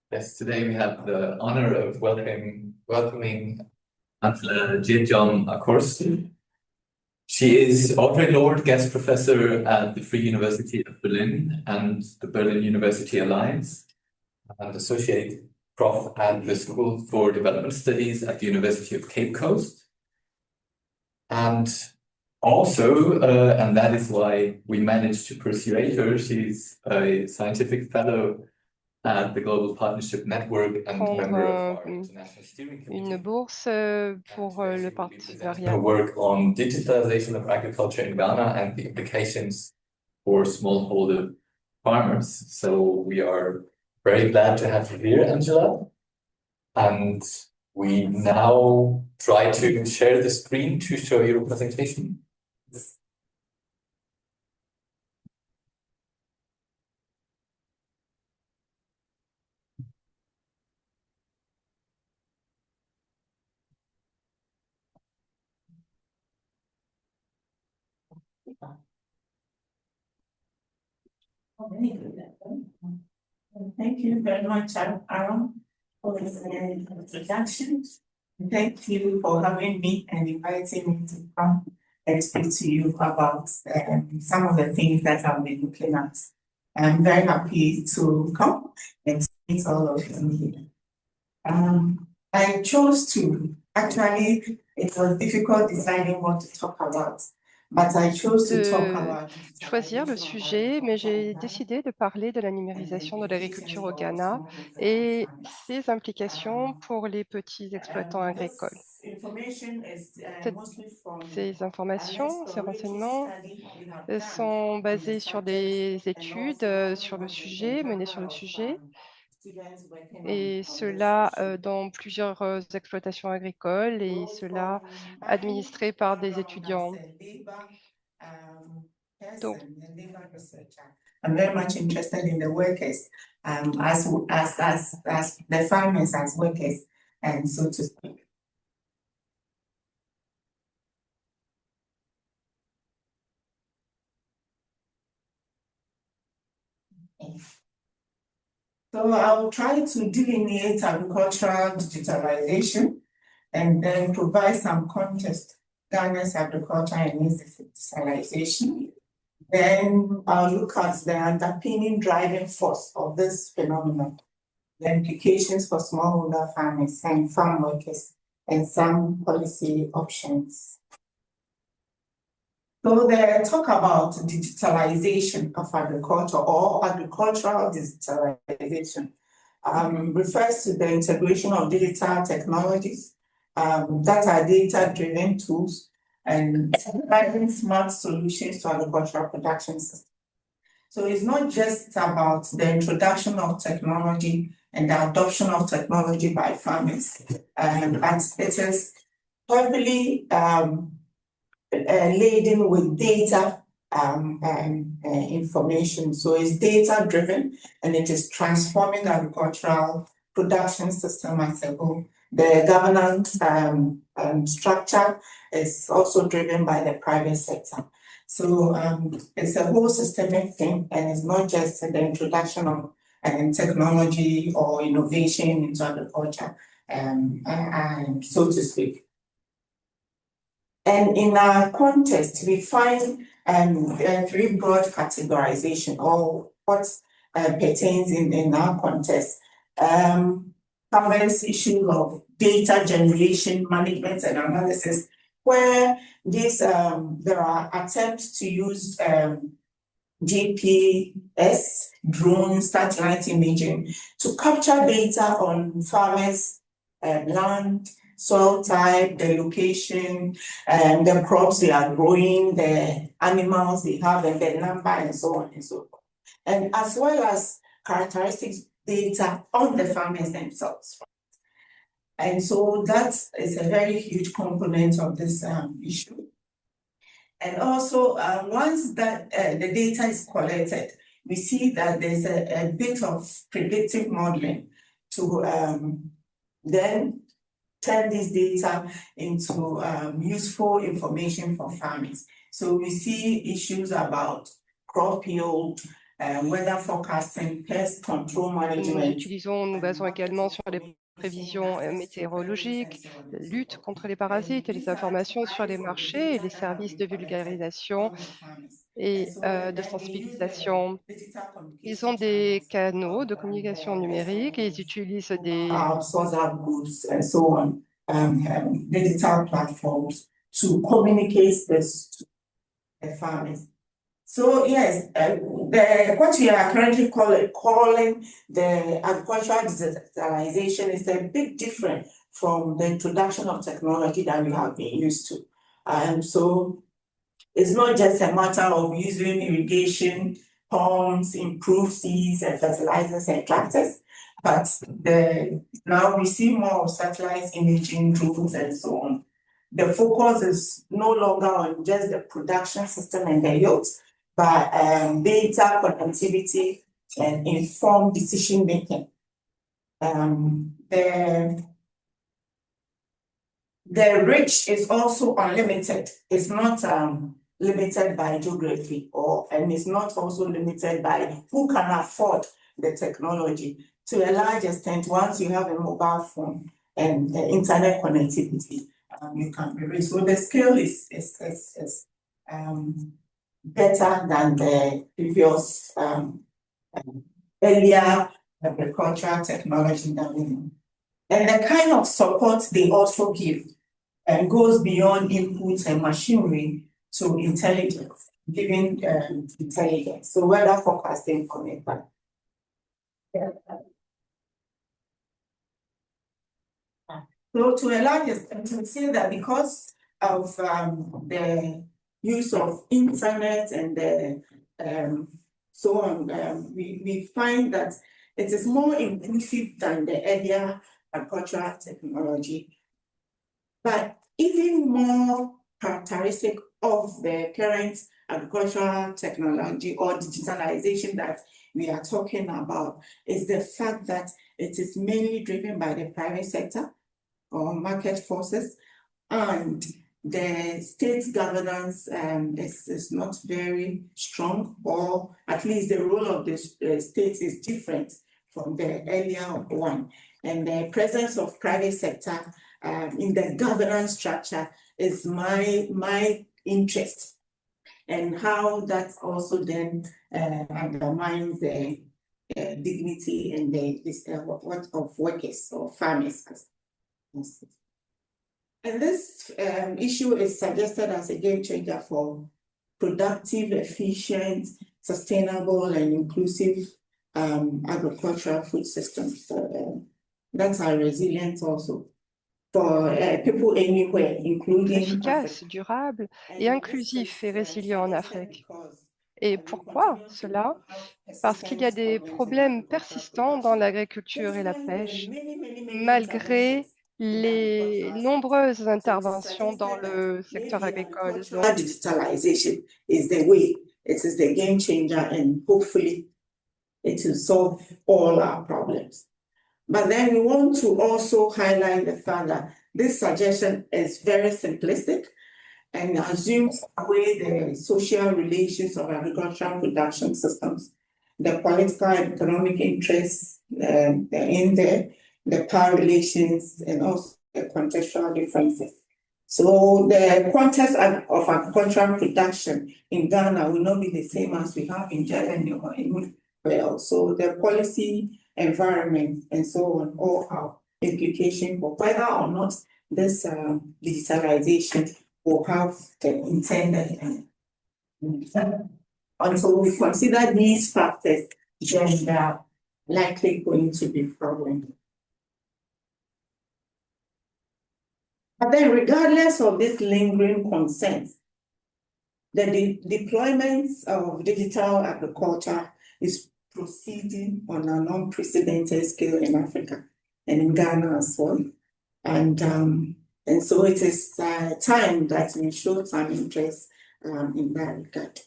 Yes, today we have the honor of welcoming Angela Akorsu. She is Audrey Lord Guest Professor at the Free University of Berlin and the Berlin University Alliance, and Associate Prof at the School for Development Studies at the University of Cape Coast. And also, and that is why we managed to persuade her, she's a scientific fellow at the Global Partnership Network and member of our International Steering Committee. Une bourse pour le partenariat. Her work on digitalization of agriculture in Ghana and the implications for smallholder farmers. So we are very glad to have you here, Angela. And we now try to share the screen to show your presentation. Thank you very much, Aaron, for this introduction. Thank you for having me and inviting me to come and speak to you about some of the things that I've been looking at. I'm very happy to come and meet all of you here. I chose to, actually, it was difficult deciding what to talk about. Choisir le sujet, mais j'ai décidé de parler de la numérisation de l'agriculture au Ghana et ses implications pour les petits exploitants agricoles. Ces informations, ces renseignements sont basés sur des études sur le sujet, menées sur le sujet, et cela dans plusieurs exploitations agricoles et cela administré par des étudiants. Donc, I'm very much interested in the workers as the farmers as workers, and so to speak. So I'll try to delineate agricultural digitalization and then provide some context, Ghana's agriculture and its digitalization. Then I'll look at the underpinning driving force of this phenomenon, the implications for smallholder farmers and farm workers, and some policy options. So they talk about digitalization of agriculture or agricultural digitalization. Refers to the integration of digital technologies that are data-driven tools and providing smart solutions to agricultural production systems. So it's not just about the introduction of technology and the adoption of technology by farmers, but it is heavily laden with data information. So it's data-driven and it is transforming the agricultural production system as a whole. The governance structure is also driven by the private sector. So it's a whole systemic thing, and it's not just the introduction of technology or innovation into agriculture, so to speak. And in our context, we find three broad categorization, or what pertains in our context. Covers issue of data generation, management, and analysis, where this there are attempts to use GPS, drones, satellite imaging to capture data on farmers' land, soil type, the location, the crops they are growing, the animals they have, and the number, and so on and so forth. And as well as characteristics data on the farmers themselves. And so that is a very huge component of this issue. And also, once that the data is collected, we see that there's a bit of predictive modeling to then turn this data into useful information for farmers. So we see issues about crop yield, weather forecasting, pest control management. Nous basons également sur les prévisions météorologiques, lutte contre les parasites et les informations sur les marchés et les services de vulgarisation et de sensibilisation. Ils ont des canaux de communication numérique et ils utilisent des WhatsApp groups and so on, digital platforms to communicate this to the farmers. So yes, what we are currently calling the agricultural digitalization is a bit different from the introduction of technology that we have been used to. And so it's not just a matter of using irrigation pumps, improved seeds and fertilizers and tractors, but now we see more of satellite imaging, drones and so on. The focus is no longer on just the production system and the yields, but data connectivity and informed decision making. The reach is also unlimited. It's not limited by geography, and it's not also limited by who can afford the technology. To a large extent, once you have a mobile phone and internet connectivity, you can be reached. So the scale is better than the previous earlier agricultural technology that we know. And the kind of support they also give goes beyond inputs and machinery to intelligence, giving intelligence. So weather forecasting for me. So to a large extent, we say that because of the use of internet and so on, we find that it is more inclusive than the earlier agricultural technology. But even more characteristic of the current agricultural technology or digitalization that we are talking about is the fact that it is mainly driven by the private sector or market forces, and the state governance is not very strong, or at least the role of the state is different from the earlier one. And the presence of private sector in the governance structure is my interest, and how that also then undermines the dignity and the of workers or farmers. And this issue is suggested as a game changer for productive, efficient, sustainable, and inclusive agricultural food systems that are resilient also for people anywhere, including efficace, durable et inclusif et résilient en Afrique. Et pourquoi cela? Parce qu'il y a des problèmes persistants dans l'agriculture et la pêche, malgré les nombreuses interventions dans le secteur agricole. Donc, digitalization is the way, it is the game changer, and hopefully it will solve all our problems. But then we want to also highlight the fact that this suggestion is very simplistic and assumes away the social relations of agricultural production systems, the political and economic interests in there, the power relations, and also the contextual differences. So the context of agricultural production in Ghana will not be the same as we have in Germany or in Wales. So the policy, environment, and so on all have implication for whether or not this digitalization will have the intended end. Until we consider these factors, then they are likely going to be problems. But then, regardless of this lingering concerns, the deployment of digital agriculture is proceeding on an unprecedented scale in Africa and in Ghana as well. And so it is time that we show some interest in that regard.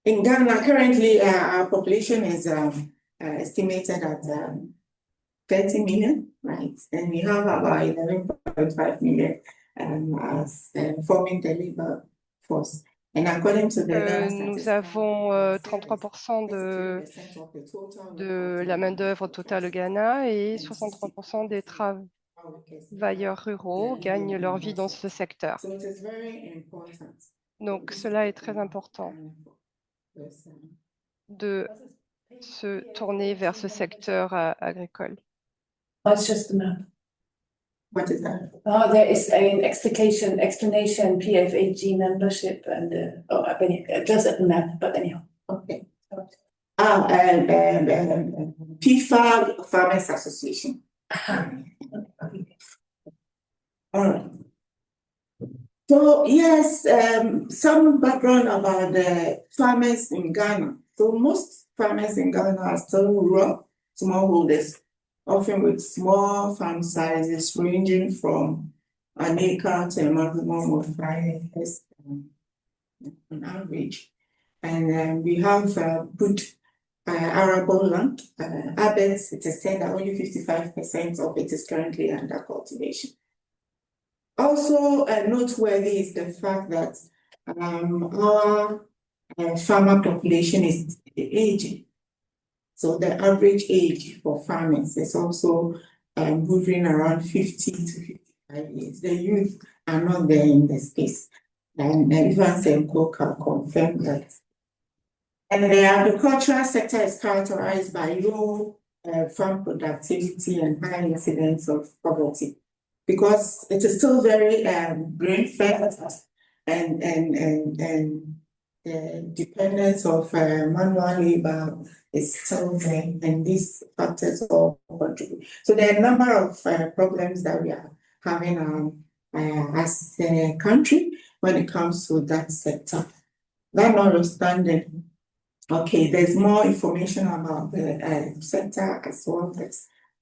In Ghana, currently, our population is estimated at 30 million, right? And we have about 11.5 million as forming the labor force. And according to the Ghana Nous avons 33% de la main-d'œuvre totale au Ghana et 63% des travailleurs ruraux gagnent leur vie dans ce secteur. Donc, cela est très important de se tourner vers ce secteur agricole. That's just the map. What is that? Oh, there is an explanation, PFAG membership, and just at the map, but anyhow. Okay. PFAG Farmers Association. All right. So yes, some background about the farmers in Ghana. So most farmers in Ghana are still rural smallholders, often with small farm sizes ranging from an acre to a maximum of 5 acres on average. And we have good arable land. Abets, it is said that only 55% of it is currently under cultivation. Also noteworthy is the fact that our farmer population is aging. So the average age for farmers is also moving around 50 to 55 years. The youth are not there in the space. And Evans and Cook have confirmed that. And the agricultural sector is characterized by low farm productivity and high incidence of poverty, because it is still very grain-fed and the dependence of manual labor is still there, and these factors all contribute. So there are a number of problems that we are having as a country when it comes to that sector. That notwithstanding, okay, there's more information about the sector as well that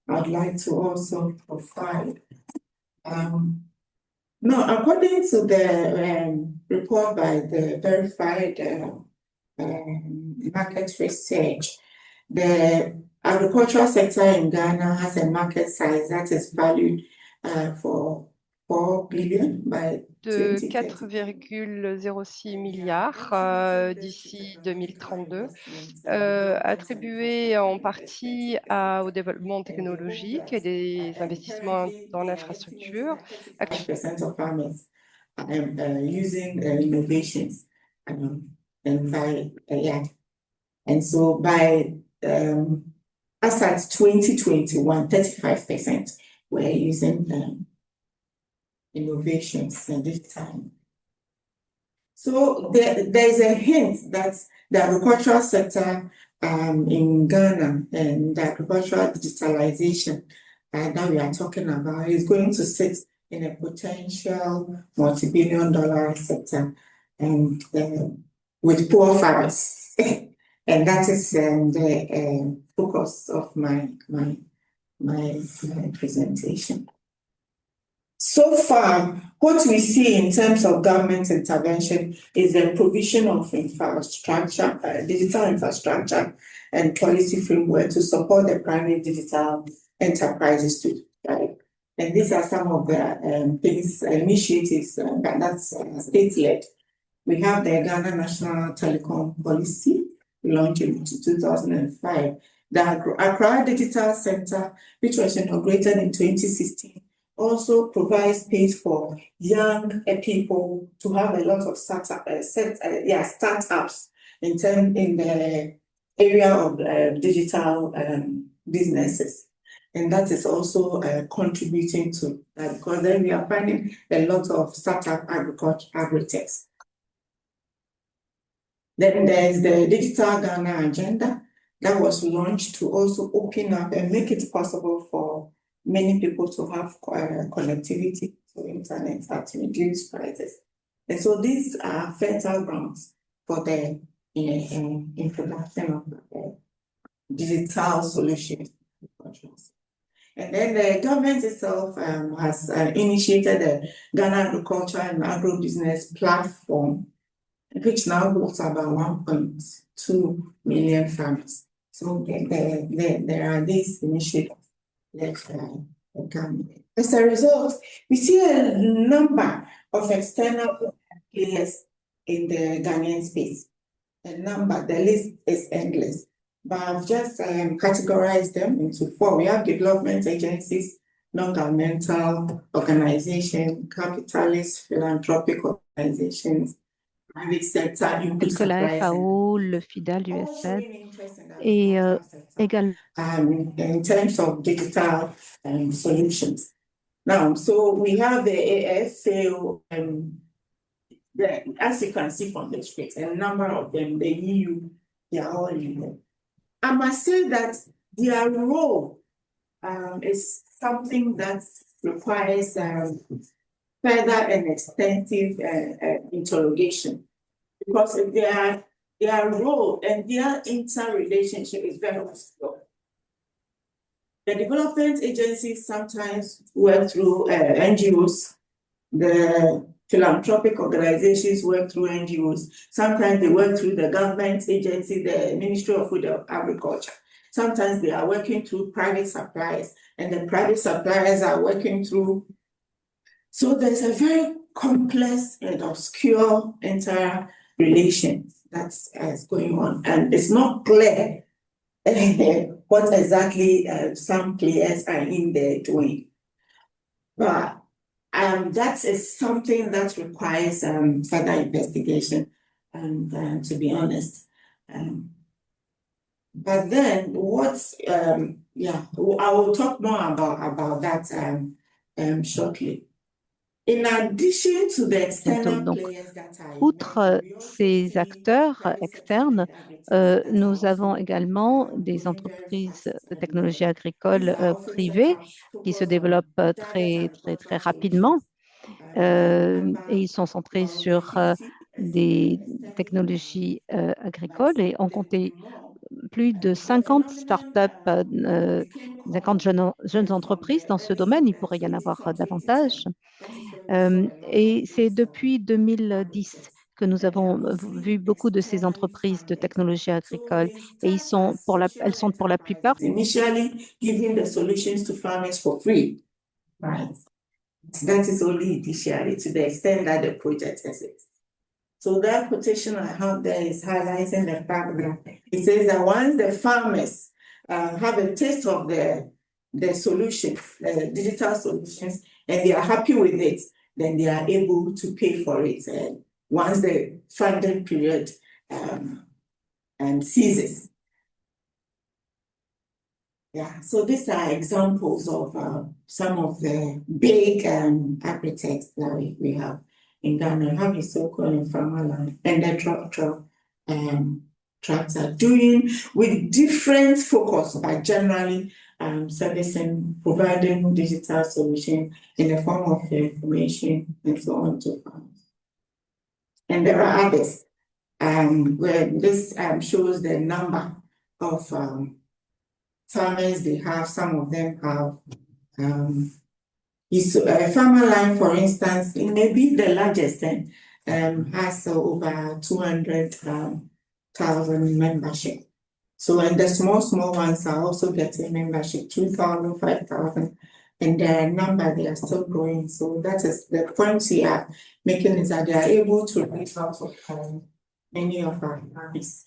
I'd like to also provide. No, according to the report by the verified market research, the agricultural sector in Ghana has a market size that is valued for 4 billion by De 2030. 4,06 milliards d'ici 2032, attribués en partie au développement technologique et des investissements dans l'infrastructure. 5% of farmers using innovations and so by as at 2021, 35% were using innovations at this time. So there's a hint that the agricultural sector in Ghana and the agricultural digitalization that we are talking about is going to sit in a potential multi-billion-dollar sector and with poor farmers. And that is the focus of my presentation. So far, what we see in terms of government intervention is the provision of infrastructure, digital infrastructure and policy framework to support the primary digital enterprises to thrive. And these are some of the initiatives that's state-led. We have the Ghana National Telecom Policy, launched in 2005. The Accra Digital Center, which was inaugurated in 2016, also provides space for young people to have a lot of startups in the area of digital businesses. And that is also contributing to that, because then we are finding a lot of startup agri-techs. Then there's the Digital Ghana Agenda that was launched to also open up and make it possible for many people to have connectivity to internet at reduced prices. And so these are fertile grounds for the introduction of digital solutions. And then the government itself has initiated the Ghana Agriculture and Agribusiness Platform, which now holds about 1.2 million farmers. So there are these initiatives that come. As a result, we see a number of external players in the Ghanaian space. The list is endless. But I've just categorized them into 4. We have development agencies, non-governmental organizations, capitalist, philanthropic organizations, private sector, input tels que la suppliers, FAO, le FIDAL, all l'USAID, showing interest in the et agricultural sector, également in terms of digital solutions. Now, so we have the AFAO, as you can see from the script, a number of them, the EU, they are all in there. I must say that their role is something that requires further and extensive interrogation, because their role and their interrelationship is very obscure. The development agencies sometimes work through NGOs. The philanthropic organizations work through NGOs. Sometimes they work through the government agency, the Ministry of Food and Agriculture. Sometimes they are working through private suppliers, and the private suppliers are working through. So there's a very complex and obscure interrelation that's going on, and it's not clear what exactly some players are in there doing. But that is something that requires further investigation, and to be honest. But then I will talk more about that shortly. In addition to the external donc, players that I outre mentioned, ces acteurs externes, nous avons également des entreprises de technologie agricole privées qui se développent très, très, très rapidement et ils sont centrés sur des technologies agricoles et ont compté plus de 50 startups, 50 jeunes entreprises dans ce domaine. Il pourrait y en avoir davantage. Et c'est depuis 2010 que nous avons vu beaucoup de ces entreprises de technologie agricole et elles sont pour la plupart initially giving the solutions to farmers for free, right? That is only initially, to the extent that the project exists. So that quotation I have there is highlighting the fact that it says that once the farmers have a taste of the solutions, the digital solutions, and they are happy with it, then they are able to pay for it once the funding period ceases. Yeah, so these are examples of some of the big agri-techs that we have in Ghana. We have Isoko and Farmerland, and the tracks are doing with different focus, but generally servicing, providing digital solution in the form of information and so on to farmers. And there are others where this shows the number of farmers they have. Some of them have Farmerland, for instance, it may be the largest and has over 200,000 membership. So, and the small ones are also getting membership, 2,000, 5,000, and their number, they are still growing. So that is the point we are making, is that they are able to reach out to many of our farmers.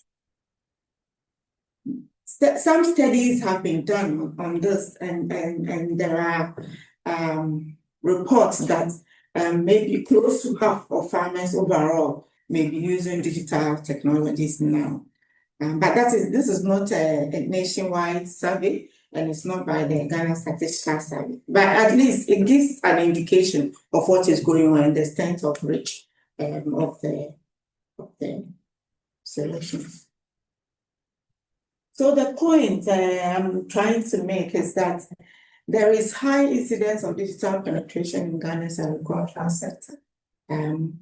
Some studies have been done on this, and there are reports that maybe close to half of farmers overall may be using digital technologies now. But this is not a nationwide survey, and it's not by the Ghana Statistical Survey. But at least it gives an indication of what is going on and the extent of reach of the solutions. So the point I'm trying to make is that there is high incidence of digital penetration in Ghana's agricultural sector. And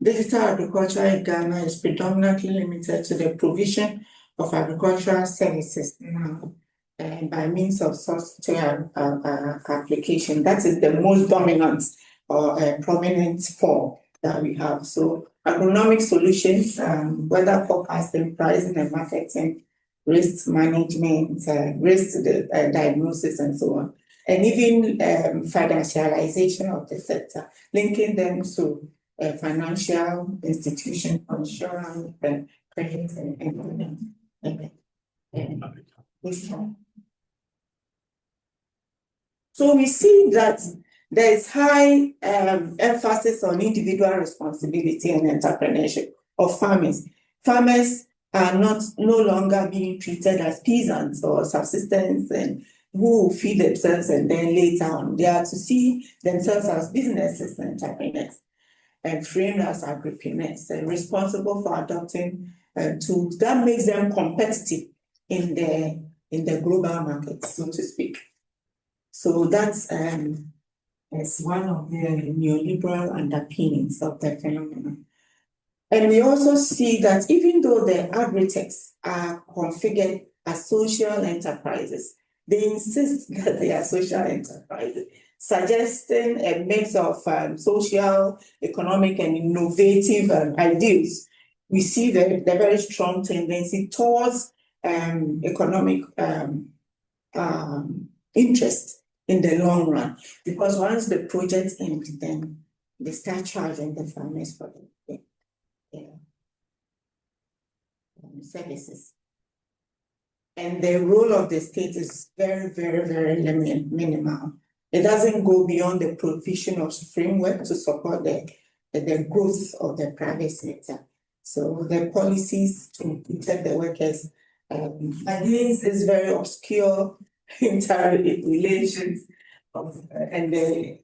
digital agriculture in Ghana is predominantly limited to the provision of agricultural services now by means of software application. That is the most dominant or prominent form that we have. So agronomic solutions, weather forecasting, pricing and marketing, risk management, risk diagnosis, and so on. And even financialization of the sector, linking them to financial institution, insurance, and credit, and so we see that there is high emphasis on individual responsibility and entrepreneurship of farmers. Farmers are no longer being treated as peasants or subsistence and who feed themselves and then later on they are to see themselves as businesses and entrepreneurs and framed as agripreneurs and responsible for adopting tools that makes them competitive in the global market, so to speak. So that's is one of the neoliberal underpinnings of the phenomenon. And we also see that even though the agritechs are configured as social enterprises, they insist that they are social enterprises, suggesting a mix of social, economic, and innovative ideals. We see the very strong tendency towards economic interest in the long run, because once the project ends, then they start charging the farmers for the services. And the role of the state is very, very, very minimal. It doesn't go beyond the provision of framework to support the growth of the private sector. So the policies to protect the workers against this very obscure interrelations and the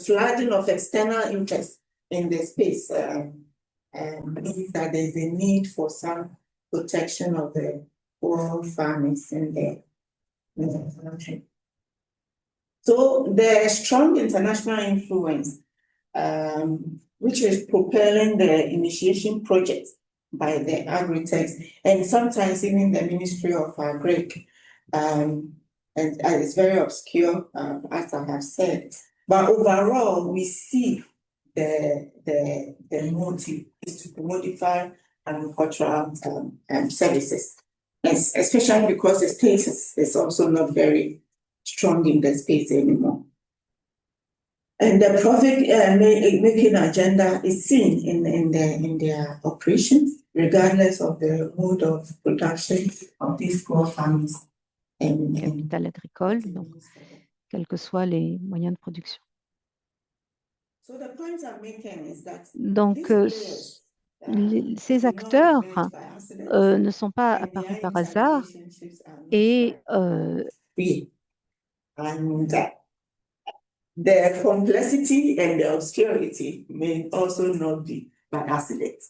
flooding of external interest in the space means that there's a need for some protection of the poor farmers in the country. So the strong international influence, which is propelling the initiation projects by the agritechs and sometimes even the Ministry of Agric, and it's very obscure, as I have said. But overall, we see the motive is to modify agricultural services, especially because the state is also not very strong in the space anymore. And the profit making agenda is seen in their operations, regardless of the mode of production of these poor farmers. Capital agricole, donc, quels que soient les moyens de production. So the point I'm making is that donc, ces acteurs ne sont pas apparus par hasard et the complexity and the obscurity may also not be by accident.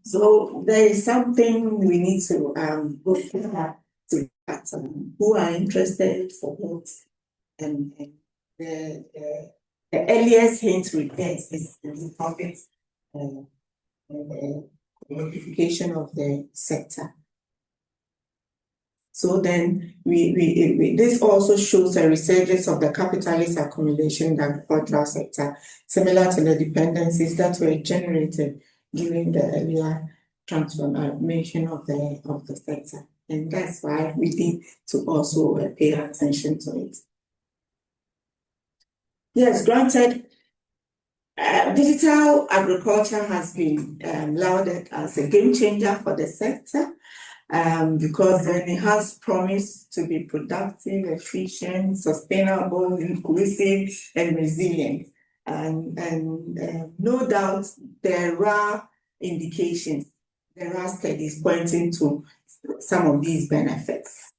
So there is something we need to go through to at who are interested for what, and the earliest hint we get is the profit modification of the sector. So then this also shows a resurgence of the capitalist accumulation in the agricultural sector, similar to the dependencies that were generated during the earlier transformation of the sector. And that's why we need to also pay attention to it. Yes, granted, digital agriculture has been lauded as a game changer for the sector. Because then it has promised to be productive, efficient, sustainable, inclusive, and resilient. And no doubt there are indications, there are studies pointing to some of these benefits.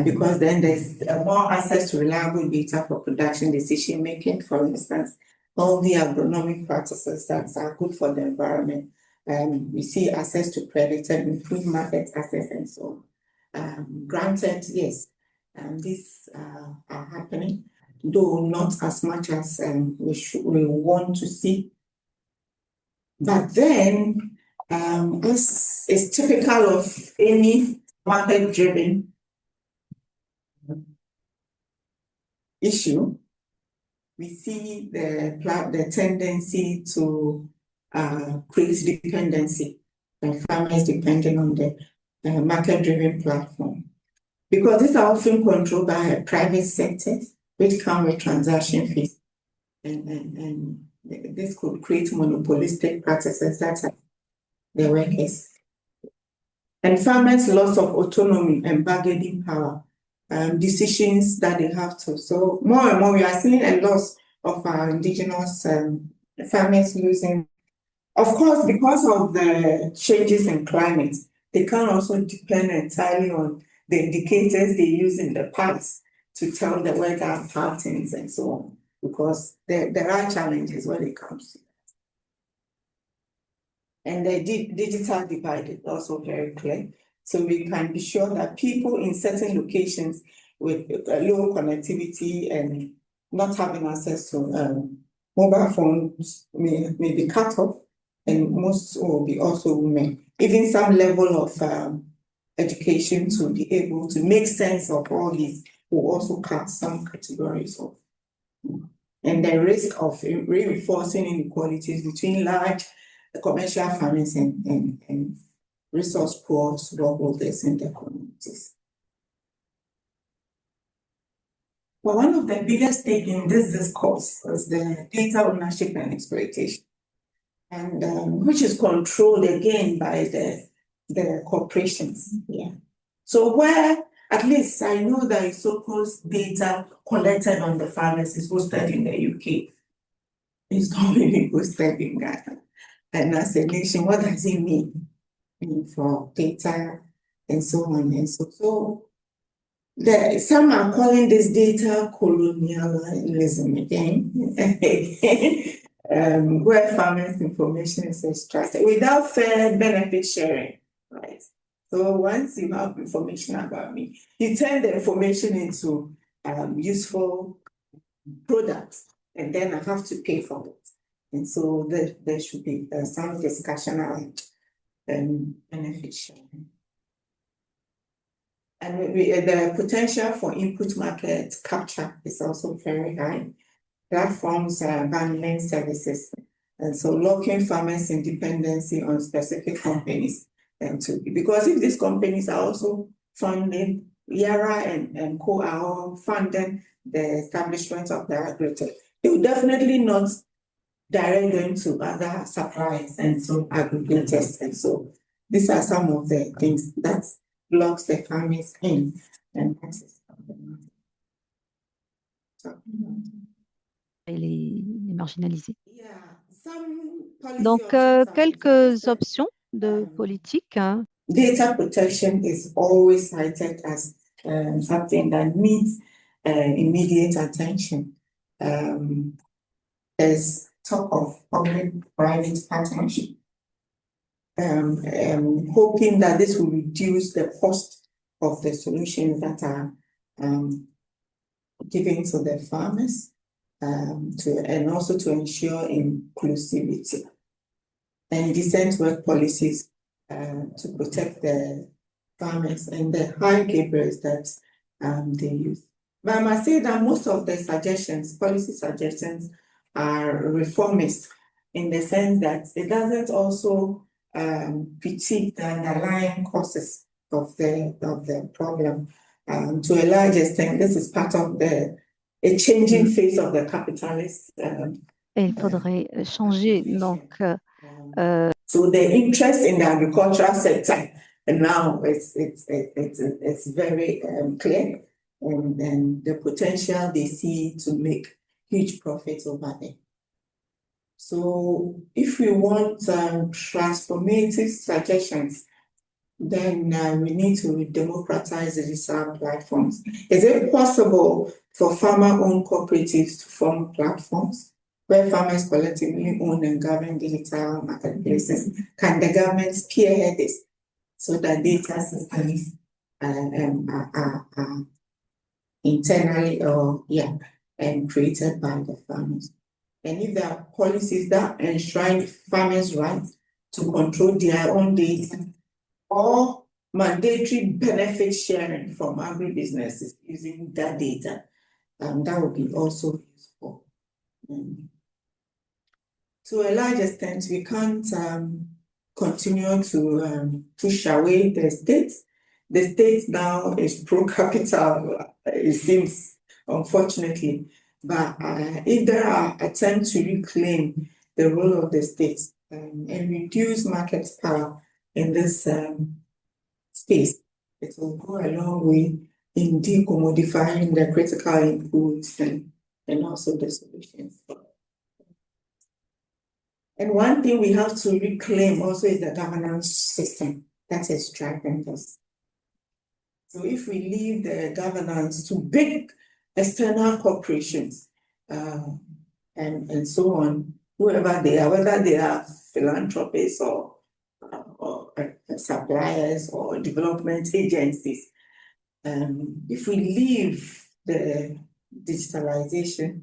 Because then there's more access to reliable data for production decision making, for instance, all the agronomic practices that are good for the environment. We see access to credit and improved market access and so on. Granted, yes, these are happening, though not as much as we want to see. But then, this is typical of any market-driven issue. We see the tendency to create dependency and farmers depending on the market-driven platform. Because these are often controlled by a private sector, which come with transaction fees and this could create monopolistic practices that are the workers. And farmers' loss of autonomy and bargaining power, decisions that they have to. So more and more, we are seeing a loss of our indigenous farmers losing. Of course, because of the changes in climate, they can also depend entirely on the indicators they use in the past to tell the weather patterns and so on, because there are challenges when it comes to that. And the digital divide is also very clear. So we can be sure that people in certain locations with low connectivity and not having access to mobile phones may be cut off, and most will be also women. Even some level of education to be able to make sense of all these will also cut some categories off. And the risk of reinforcing inequalities between large commercial farmers and resource poor smallholders in the communities. Well, one of the biggest stakes in this discourse is the data ownership and exploitation, and which is controlled again by the corporations. Yeah. So where at least I know that Isoco's data collected on the farmers is hosted in the UK. It's not really hosted in Ghana. And as a nation, what does it mean for data and so on and so on? So some are calling this data colonialism again, where farmers' information is extracted without fair benefit sharing, right? So once you have information about me, you turn the information into useful products, and then I have to pay for it. And so there should be some discussion around benefit sharing. And the potential for input market capture is also very high. Platforms are bundling services, and so locking farmers' independency on specific companies. Because if these companies are also funding, Yara and Co are all funding the establishment of the aggregator, they will definitely not direct them to other suppliers and so aggregators. And so these are some of the things that locks the farmers in. And that is Et les marginalisés. yeah, some policy Donc, options are quelques suggested. options de politique. Data protection is always cited as something that needs immediate attention. There's talk of public-private partnership, hoping that this will reduce the cost of the solutions that are given to the farmers, and also to ensure inclusivity and decent work policies to protect the farmers and the high laborers that they use. But I must say that most of the suggestions, policy suggestions, are reformist in the sense that it doesn't also critique the underlying causes of the problem. To a large extent, this is part of a changing face of the capitalist. Et il faudrait changer. Donc, so the interest in the agricultural sector now it's very clear, and the potential they see to make huge profits over there. So if we want transformative suggestions, then we need to democratize the digital platforms. Is it possible for farmer-owned cooperatives to form platforms where farmers collectively own and govern digital marketplaces? Can the government spearhead this so that data systems are internally created by the farmers? And if there are policies that enshrine farmers' rights to control their own data, or mandatory benefit sharing from agribusinesses using that data, that would be also useful. To a large extent, we can't continue to push away the state. The state now is pro-capital, it seems, unfortunately. But if there are attempts to reclaim the role of the states and reduce market power in this space, it will go a long way in decommodifying the critical inputs and also the solutions. And one thing we have to reclaim also is the governance system that is driving this. So if we leave the governance to big external corporations and so on, whoever they are, whether they are philanthropists or suppliers or development agencies, if we leave the digitalization,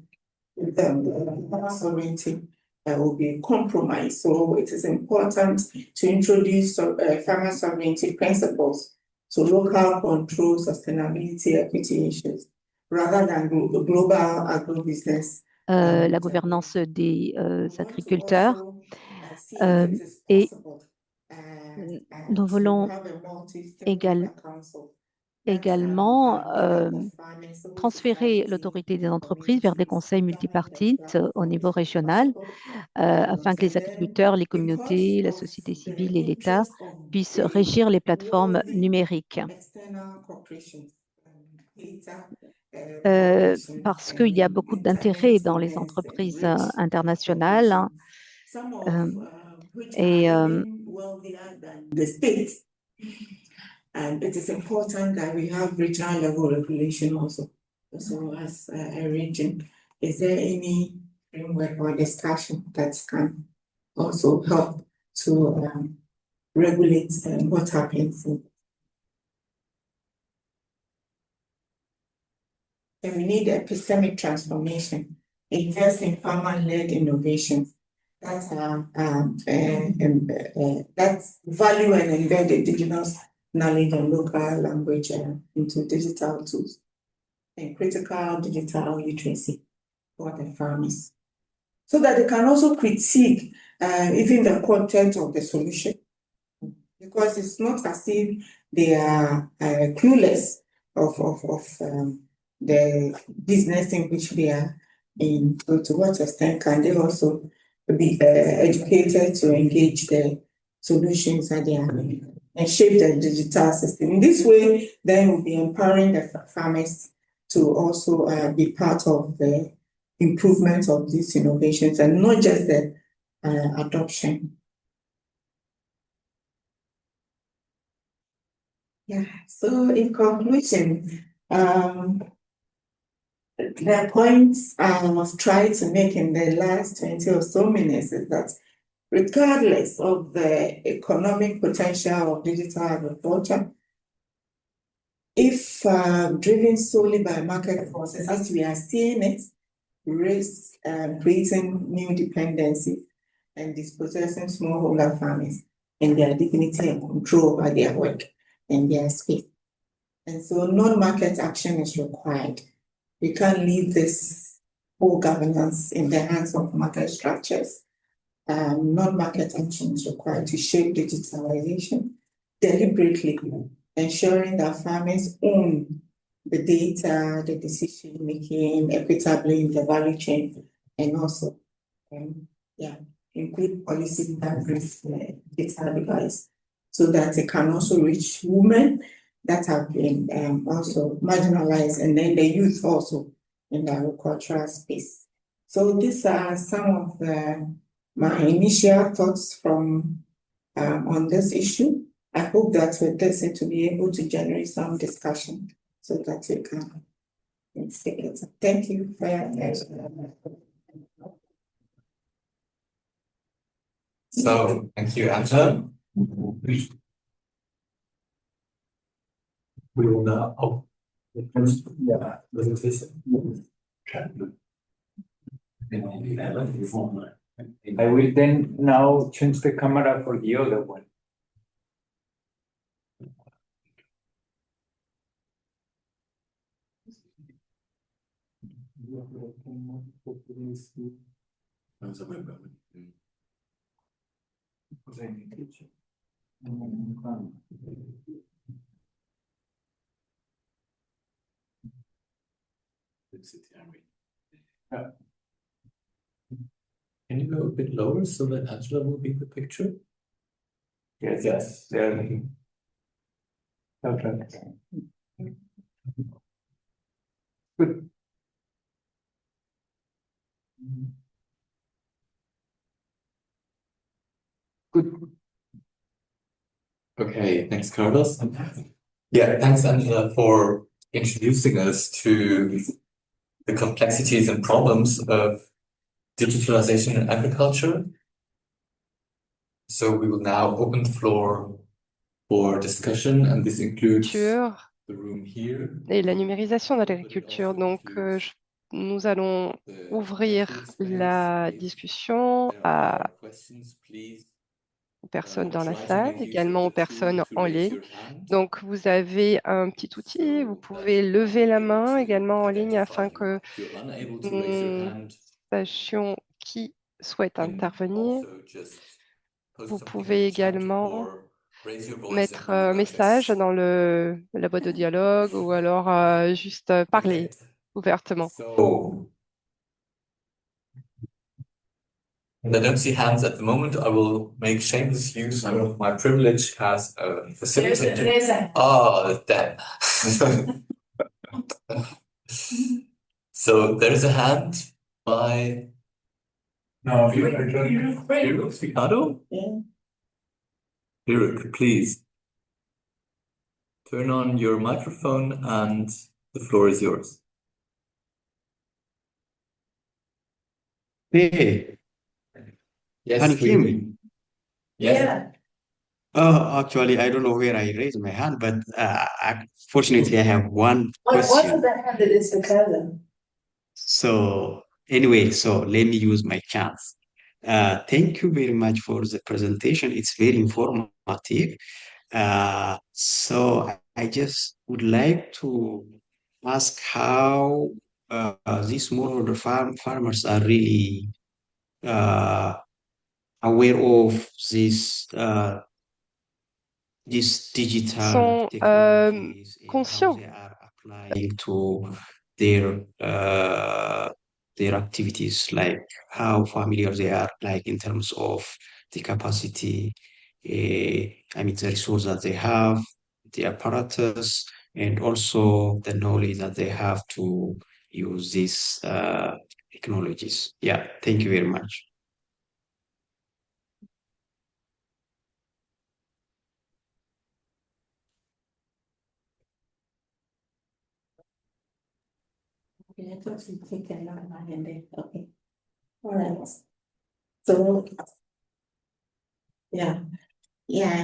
the sovereignty will be compromised. So it is important to introduce farmer sovereignty principles to local control, sustainability, equity issues, rather than global agribusiness. La gouvernance des agriculteurs. Et nous voulons également transférer l'autorité des entreprises vers des conseils multipartites au niveau régional afin que les agriculteurs, les communautés, la société civile et l'État puissent régir les plateformes numériques. Parce qu'il y a beaucoup d'intérêt dans les entreprises internationales et and it is important that we have regional level regulation also. So as a region, is there any framework or discussion that can also help to regulate what happens? And we need epistemic transformation, invest in farmer-led innovations that value and embed indigenous knowledge and local language into digital tools and critical digital literacy for the farmers, so that they can also critique even the content of the solution, because it's not as if they are clueless of the business in which they are in. So to what extent can they also be educated to engage the solutions that they are in and shape the digital system? In this way, then we'll be empowering the farmers to also be part of the improvement of these innovations and not just the adoption. Yeah, so in conclusion, the points I was trying to make in the last 20 or so minutes is that regardless of the economic potential of digital agriculture, if driven solely by market forces, as we are seeing it, risks creating new dependencies and dispossessing smallholder farmers and their dignity and control over their work and their space. And so non-market action is required. We can't leave this whole governance in the hands of market structures. Non-market action is required to shape digitalization deliberately, ensuring that farmers own the data, the decision making equitably in the value chain, and also include policy that brings data device so that it can also reach women that have been also marginalized, and then the youth also in the agricultural space. So these are some of my initial thoughts from on this issue. I hope that with this it will be able to generate some discussion so that you can take it. Thank you for your attention. So thank you, Angela. We will now presentation. I will then now change the camera for the other one. Can you go a bit lower so that Angela will be in the picture? Yes, there. Okay. Good. Good. Okay, thanks, Carlos. Yeah, thanks, Angela, for introducing us to the complexities and problems of digitalization in agriculture. So we will now open the floor for discussion, and this includes the room here. Et la numérisation de l'agriculture. Donc, nous allons ouvrir la discussion aux personnes dans la salle, également aux personnes en ligne. Donc, vous avez un petit outil, vous pouvez lever la main également en ligne afin que nous sachions qui souhaite intervenir. Vous pouvez également mettre un message dans la boîte de dialogue ou alors juste parler ouvertement. So, I don't see hands at the moment. I will make shameless use of my privilege as a facilitator. There's a Oh, damn. So there's a hand by No, Hiruk Picado? Yeah. Hiruk, please turn on your microphone and the floor is yours. Hey, Yes, can you hear me? Yes. Yeah. Actually, I don't know where I raised my hand, but fortunately, I have one What's question. the hand that is Ricardo? So anyway, so let me use my chance. Thank you very much for the presentation. It's very informative. So I just would like to ask how these smallholder farmers are really aware of these digital Sont technologies and how conscients. they are applying to their their activities, like how familiar they are, like in terms of the capacity, I mean the resource that they have, the apparatus, and also the knowledge that they have to use these technologies. Yeah, thank you very much. Okay, I thought you'd taken that one and then, okay. All right. So, yeah,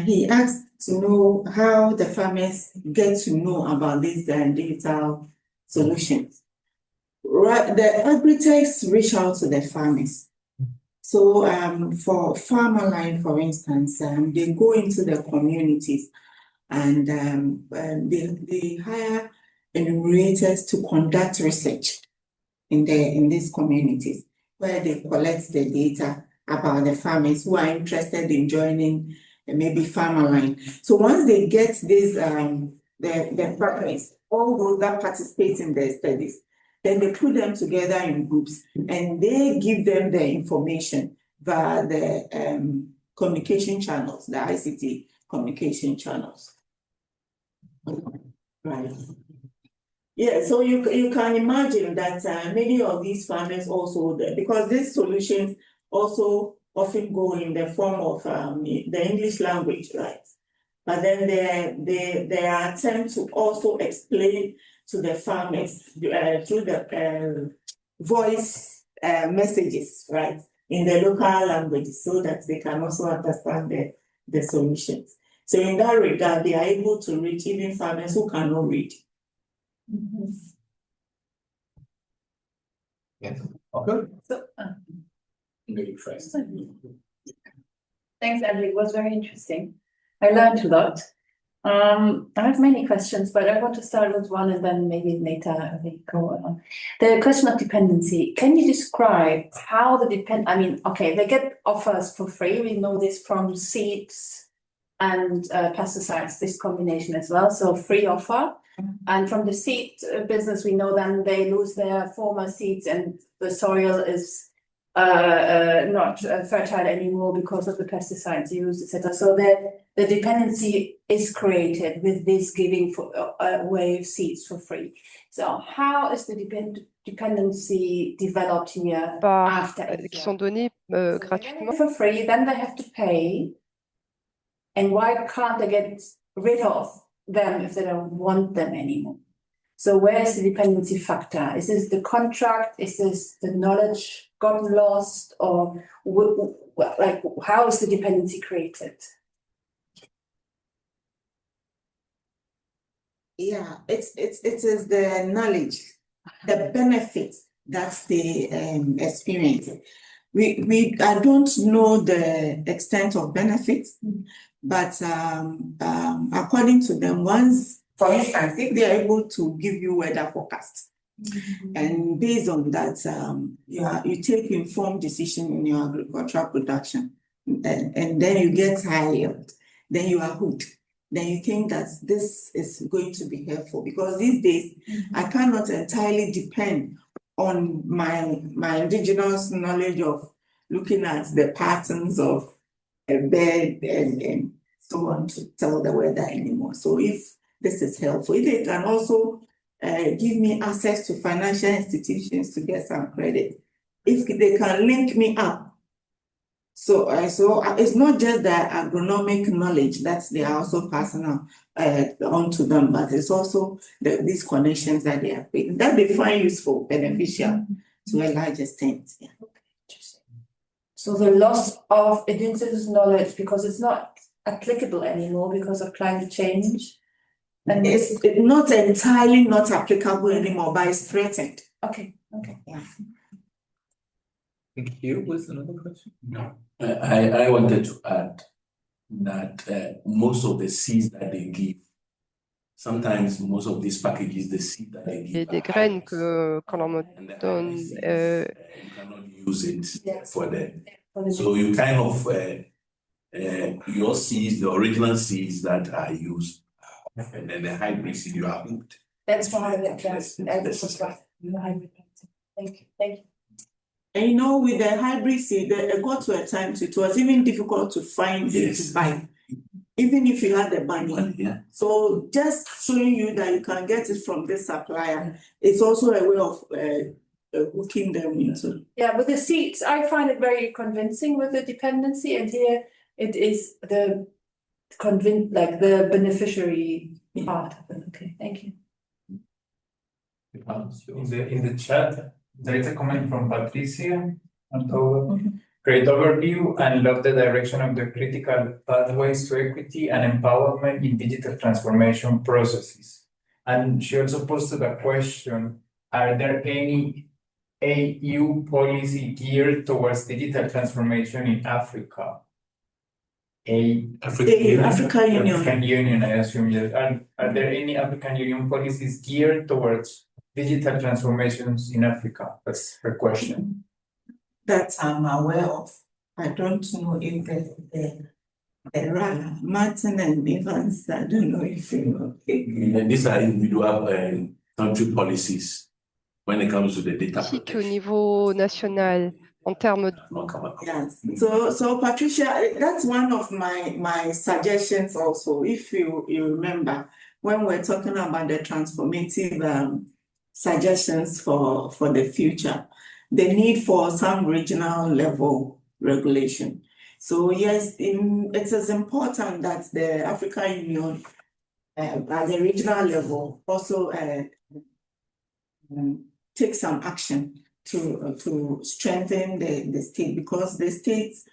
he asked to know how the farmers get to know about these digital solutions. Right, the agritechs reach out to the farmers. So, for Farmerline, for instance, they go into the communities and they hire enumerators to conduct research in these communities where they collect the data about the farmers who are interested in joining maybe Farmerline. So once they get these the farmers, all those that participate in their studies, then they put them together in groups and they give them the information via the communication channels, the ICT communication channels. Right. Yeah, so you can imagine that many of these farmers also, because these solutions also often go in the form of the English language, right? But then they attempt to also explain to the farmers through the voice messages, right, in the local languages, so that they can also understand the solutions. So in that regard, they are able to reach even farmers who cannot read. Mm-hmm. Yes. Okay. So, Maybe first. thanks, Andrew. It was very interesting. I learned a lot. I have many questions, but I want to start with one and then maybe later we go on. The question of dependency. Can you describe how the okay, they get offers for free. We know this from seeds and pesticides, this combination as well, so free offer. And from the seed business, we know then they lose their former seeds and the soil is not fertile anymore because of the pesticides used, etc. So the dependency is created with this giving for away of seeds for free. So how is the dependency developed here after qui sont donnés gratuitement. for free? Then they have to pay. And why can't they get rid of them if they don't want them anymore? So where's the dependency factor? Is this the contract? Is this the knowledge gotten lost? Or like how is the dependency created? Yeah, it is the knowledge, the benefits that they experience. I don't know the extent of benefits, but according to them, once, for instance, if they are able to give you weather forecast, and based on that, you take informed decision in your agricultural production, and then you get high yield, then you are hooked. Then you think that this is going to be helpful, because these days I cannot entirely depend on my indigenous knowledge of looking at the patterns of a bed and so on to tell the weather anymore. So if this is helpful, if they can also give me access to financial institutions to get some credit, if they can link me up. So it's not just the agronomic knowledge that they are also passing on to them, but it's also these connections that they are creating that they find useful, beneficial to a large extent. Yeah. So the loss of indigenous knowledge because it's not applicable anymore because of climate change. And it's not entirely not applicable anymore, but it's threatened. Okay. Yeah. Thank you. Was another question? No. I wanted to add that most of the seeds that they give, sometimes most of these packages, the seed that they give, Des graines qu'on leur donne. you cannot use it for them. So you kind of your seeds, the original seeds that are used, and then the hybrid seed you are hooked. That's why Thank you. And with the hybrid seed, it got to a time it was even difficult to find it to buy, even if you had the money. Yeah. So just showing you that you can get it from this supplier, it's also a way of hooking them into. Yeah, with the seeds, I find it very convincing with the dependency, and here it is the the beneficiary part of it. Okay, thank you. In the chat, there is a comment from Patricia. Great overview, and love the direction of the critical pathways to equity and empowerment in digital transformation processes. And she also posted a question: are there any AU policy geared towards digital transformation in Africa? African Union. African Union, I assume, yes. Are there any African Union policies geared towards digital transformations in Africa? That's her question. That I'm aware of. I don't know if there are Martin and Evans. I don't know if you know. These are individual country policies when it comes to the data Au niveau national, en termes Yes. So Patricia, that's one of my suggestions also. If you remember, when we're talking about the transformative suggestions for the future, the need for some regional level regulation. So yes, it is important that the African Union at the regional level also take some action to strengthen the state, because the state's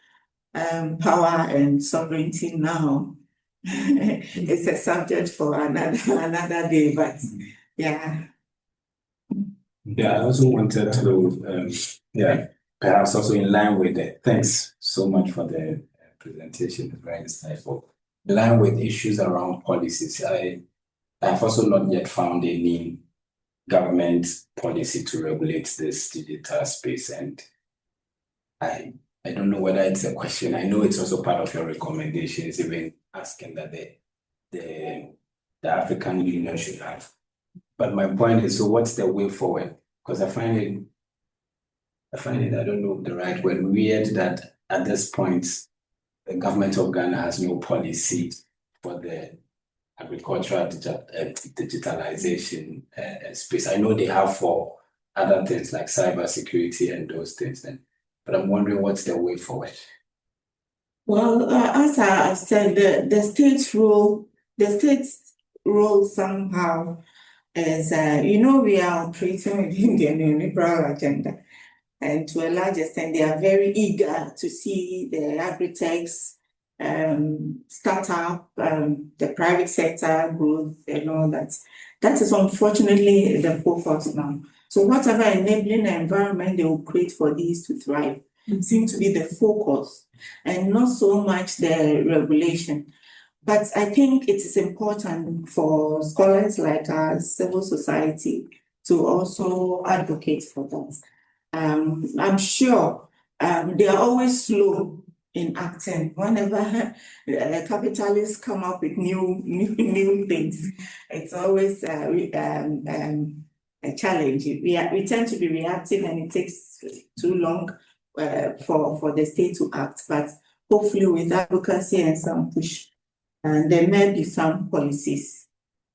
power and sovereignty now is a subject for another day, but yeah. Yeah, I also wanted to, perhaps also in line with the, thanks so much for the presentation, it's very insightful. In line with issues around policies, I've also not yet found any government policy to regulate this digital space, and I don't know whether it's a question. I know it's also part of your recommendations, even asking that the African Union should have. But my point is, so what's the way forward? Because I find it, I don't know the right word, weird that at this point, the government of Ghana has no policy for the agricultural digitalization space. I know they have for other things like cybersecurity and those things, but I'm wondering what's the way forward? Well, as I said, the state's role somehow is, we are operating within the neoliberal agenda. And to a large extent, they are very eager to see the agri-techs start up, the private sector growth and all that. That is unfortunately the focus now. So whatever enabling environment they will create for these to thrive seems to be the focus and not so much the regulation. But I think it is important for scholars like us, civil society, to also advocate for that. I'm sure they are always slow in acting. Whenever capitalists come up with new things, it's always a challenge. We tend to be reactive, and it takes too long for the state to act. But hopefully, with advocacy and some push, there may be some policies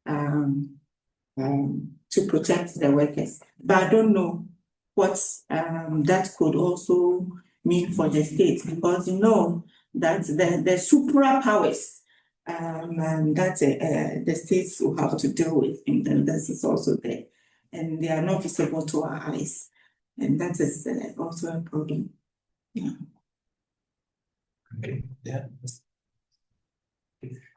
to protect the workers. But I don't know what that could also mean for the state, because that the supra powers that the states will have to deal with, and this is also there, and they are not visible to our eyes, and that is also a problem. Yeah. Okay. Yeah.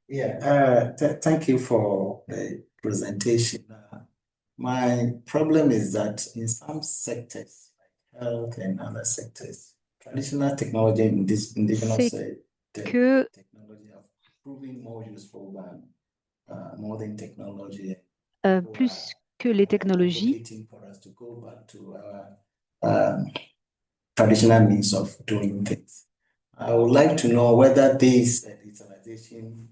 Yeah, thank you for the presentation. My problem is that in some sectors, like health and other sectors, traditional technology and indigenous que technology have proven more useful than modern technology. plus que les technologies, Advocating for us to go back to our traditional means of doing things. I would like to know whether this digitalization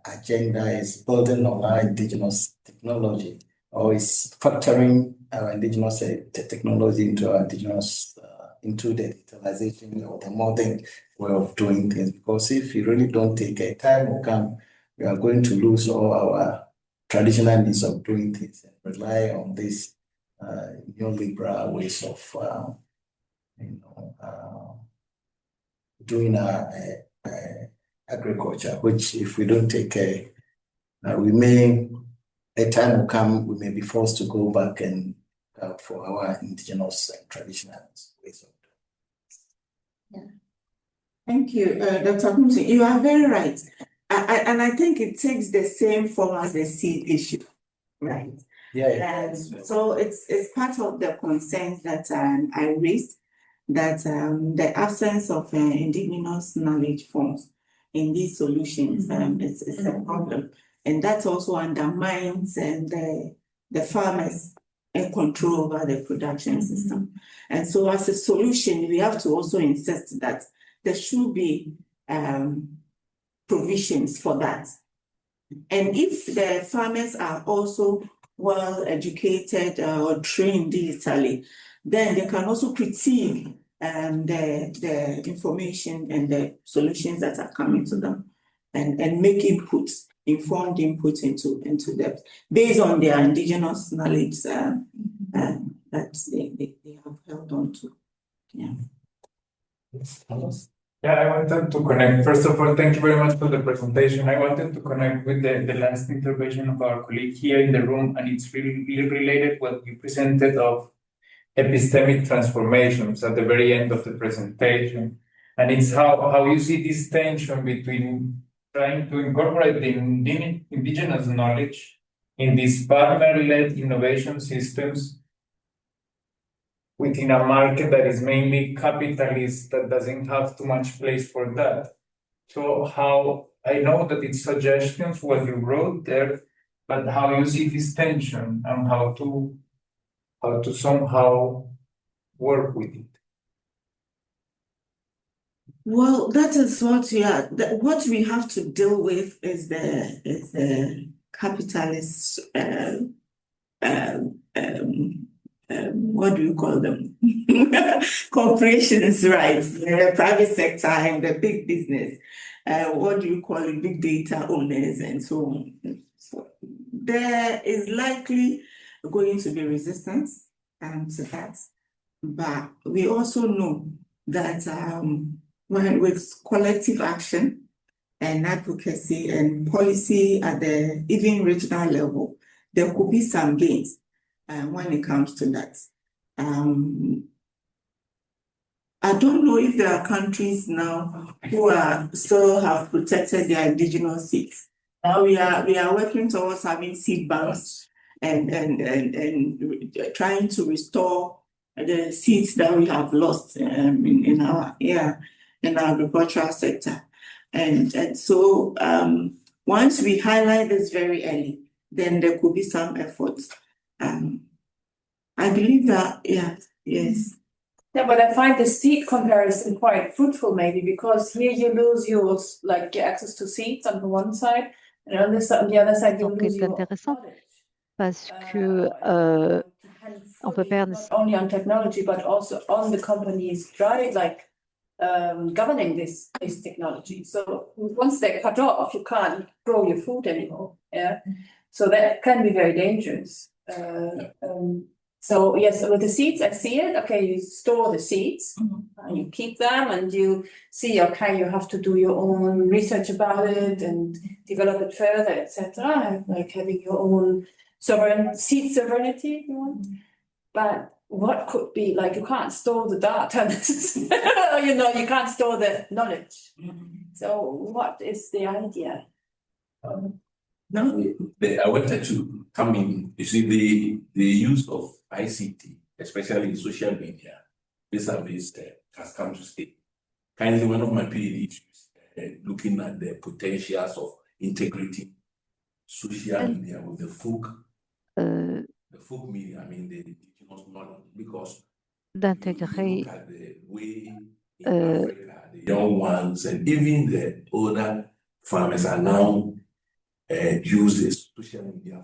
agenda is building on our indigenous technology, or is factoring our indigenous technology into our indigenous into the digitalization or the modern way of doing things. Because if you really don't take a time will come, we are going to lose all our traditional means of doing things and rely on these neoliberal ways of doing our agriculture, which if we don't take care, a time will come, we may be forced to go back and for our indigenous and traditional ways of doing. Yeah. Thank you, Dr. Akorsu. You are very right. And I think it takes the same form as the seed issue, right? Yeah. So it's part of the concerns that I raised, that the absence of indigenous knowledge forms in these solutions is a problem, and that also undermines the farmers' control over the production system. And so, as a solution, we have to also insist that there should be provisions for that. And if the farmers are also well educated or trained digitally, then they can also critique the information and the solutions that are coming to them, and make inputs, informed inputs into them based on their indigenous knowledge that they have held on to. Yeah. Yeah, I wanted to connect. First of all, thank you very much for the presentation. I wanted to connect with the last intervention of our colleague here in the room, and it's really related what you presented of epistemic transformations at the very end of the presentation. And it's how you see this tension between trying to incorporate the indigenous knowledge in these partner-led innovation systems within a market that is mainly capitalist, that doesn't have too much place for that. So how, I know that it's suggestions what you wrote there, but how you see this tension and how to somehow work with it. Well, that is what what we have to deal with is the capitalist what do you call them? Corporations, right? The private sector and the big business. What do you call it? Big data owners and so on. So there is likely going to be resistance to that. But we also know that when with collective action and advocacy and policy at the even regional level, there could be some gains when it comes to that. I don't know if there are countries now who are still have protected their indigenous seeds. Now we are working towards having seed banks and trying to restore the seeds that we have lost in our agricultural sector. And so once we highlight this very early, then there could be some efforts. I believe that, yes. Yeah, but I find the seed comparison quite fruitful, maybe, because here you lose your access to seeds on the one side, and on the other side you Donc, lose c'est your intéressant knowledge. parce que on peut perdre. Not only on technology, but also on the companies governing this technology. So once they're cut off, you can't grow your food anymore. Yeah, so that can be very dangerous. So yes, with the seeds, I see it. Okay, you store the seeds, and you keep them, and you see. Okay, you have to do your own research about it and develop it further, etc. Like having your own seed sovereignty, if you want. But what could be you can't store the data, you can't store the knowledge. So what is the idea? No, I wanted to come in. You see, the use of ICT, especially in social media, vis-a-vis has come to stay. Kindly, one of my PhD issues looking at the potentials of integrating social media with the folk media, I mean the indigenous knowledge, because d'intégrer look at the way in Africa, the young ones and even the older farmers are now use this social media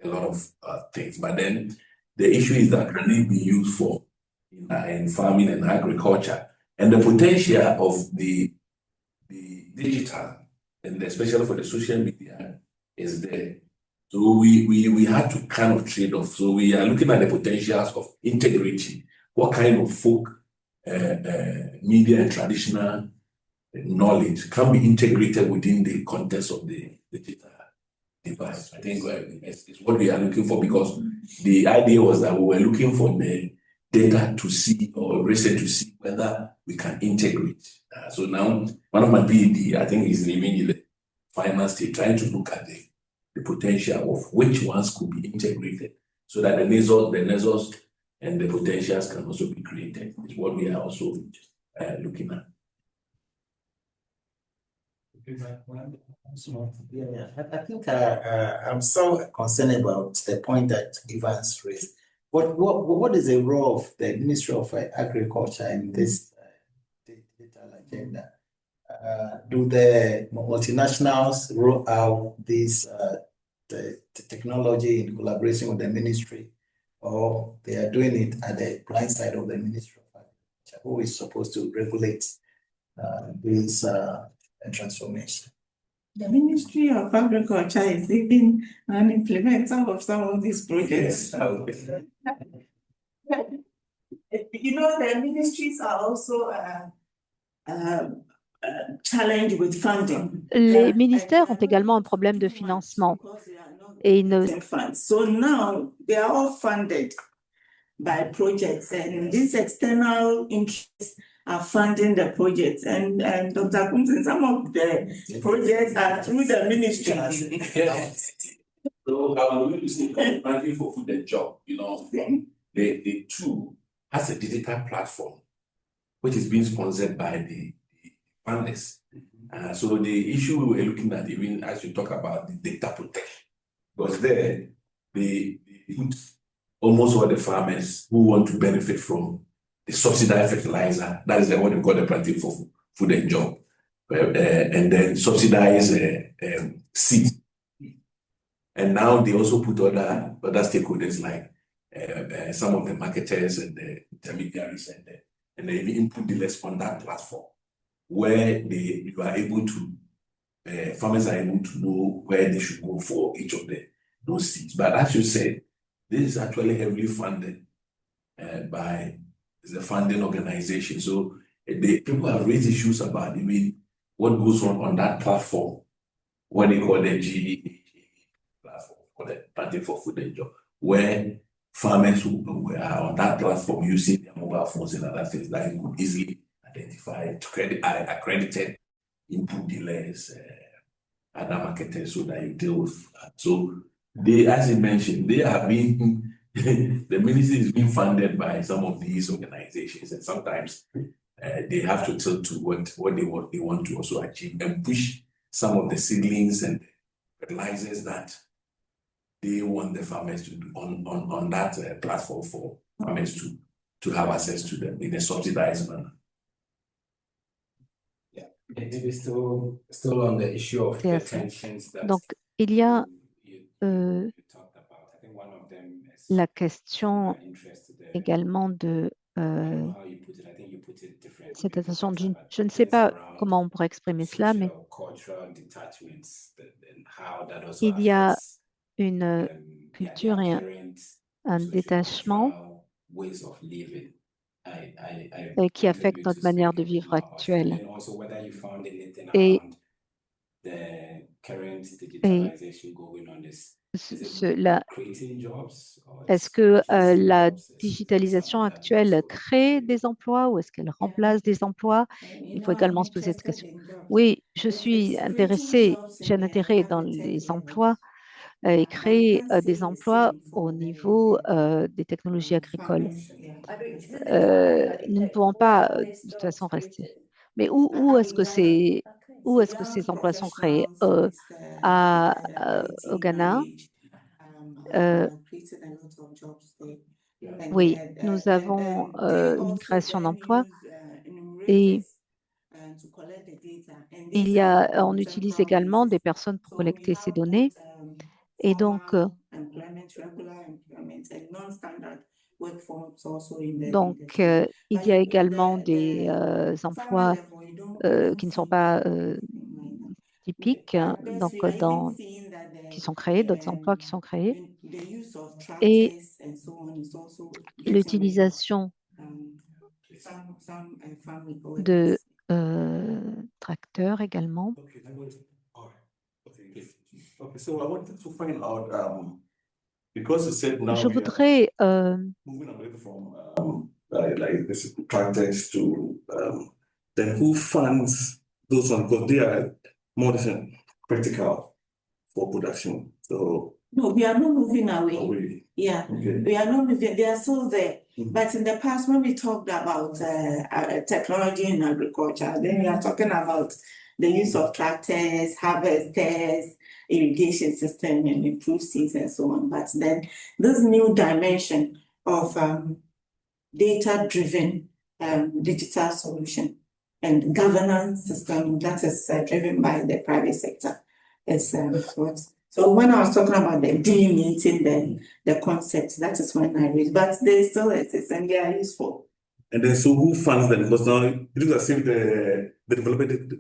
for a lot of things. But then the issue is that can it be used for in farming and agriculture? And the potential of the digital, and especially for the social media, is there. So we had to kind of trade off. So we are looking at the potentials of integrity. What kind of folk media and traditional knowledge can be integrated within the context of the digital device? I think it's what we are looking for, because the idea was that we were looking for the data to see or research to see whether we can integrate. So now one of my PhD, I think, is living in the final stage, trying to look at the potential of which ones could be integrated so that the nasals and the potentials can also be created. Is what we are also looking at. Yeah. I think I'm so concerned about the point that Evans raised. What is the role of the Ministry of Agriculture in this digital agenda? Do the multinationals roll out this the technology in collaboration with the ministry, or they are doing it at the blind side of the Ministry of Agriculture, who is supposed to regulate this transformation? The Ministry of Agriculture is even an implementer of some of these projects. The ministries are also challenged with funding. Les ministères ont également un problème de financement. Et So now they are all funded by projects, and these external interests are funding the projects. And Dr. Kumsin, some of the projects are through the ministry. So I will really say funding for food and job. The two has a digital platform which is being sponsored by the funders. So the issue we were looking at, even as you talk about the data protection, because there they put almost all the farmers who want to benefit from the subsidized fertilizer. That is what we call the planting for food and job, and then subsidize seed. And now they also put other stakeholders like some of the marketers and the intermediaries and they even input dealers on that platform where you are able to, farmers are able to know where they should go for each of those seeds. But as you said, this is actually heavily funded by the funding organization. So the people have raised issues about even what goes on that platform, what they call the GPN platform, for the planting for food and job, where farmers who are on that platform using their mobile phones and other things that you could easily identify to accredited input dealers, other marketers, so that you deal with. So they, as you mentioned, they are being the ministry is being funded by some of these organizations, and sometimes they have to tilt to what they want to also achieve and push some of the seedlings and fertilizers that they want the farmers to do on that platform for farmers to have access to them in a subsidized manner. Yeah, maybe still on the issue of the tensions that Donc, il y a you talked about. I think one of them is la question interested there. également de I don't know how you put it. I think you put it differently. cette attention je ne sais pas comment on pourrait exprimer cela, mais il y a une culture et un détachement qui affecte notre manière de vivre actuelle. Et est-ce que la digitalisation actuelle crée des emplois ou est-ce qu'elle remplace des emplois? Il faut également se poser cette question. Oui, je suis intéressée, j'ai un intérêt dans les emplois et créer des emplois au niveau des technologies agricoles. Nous ne pouvons pas de toute façon rester. Mais où est-ce que ces emplois sont créés? Au Ghana, oui, nous avons une création d'emplois et on utilise également des personnes pour collecter ces données. Et donc, il y a également des emplois qui ne sont pas typiques, donc qui sont créés, d'autres emplois qui sont créés. Et l'utilisation de tracteurs également. Je voudrais then who funds those ones? Because they are more critical for production. So no, we are not moving away. Yeah, okay. We are not moving. They are still there. Mm-hmm. But in the past, when we talked about technology in agriculture, then we are talking about the use of tractors, harvesters, irrigation system, and improved seeds and so on. But then this new dimension of data-driven digital solution and governance system that is driven by the private sector is what. So when I was talking about the delineating the concepts, that is when I read. But they still exist and they are useful. And then so who funds them? Because now it looks as if the development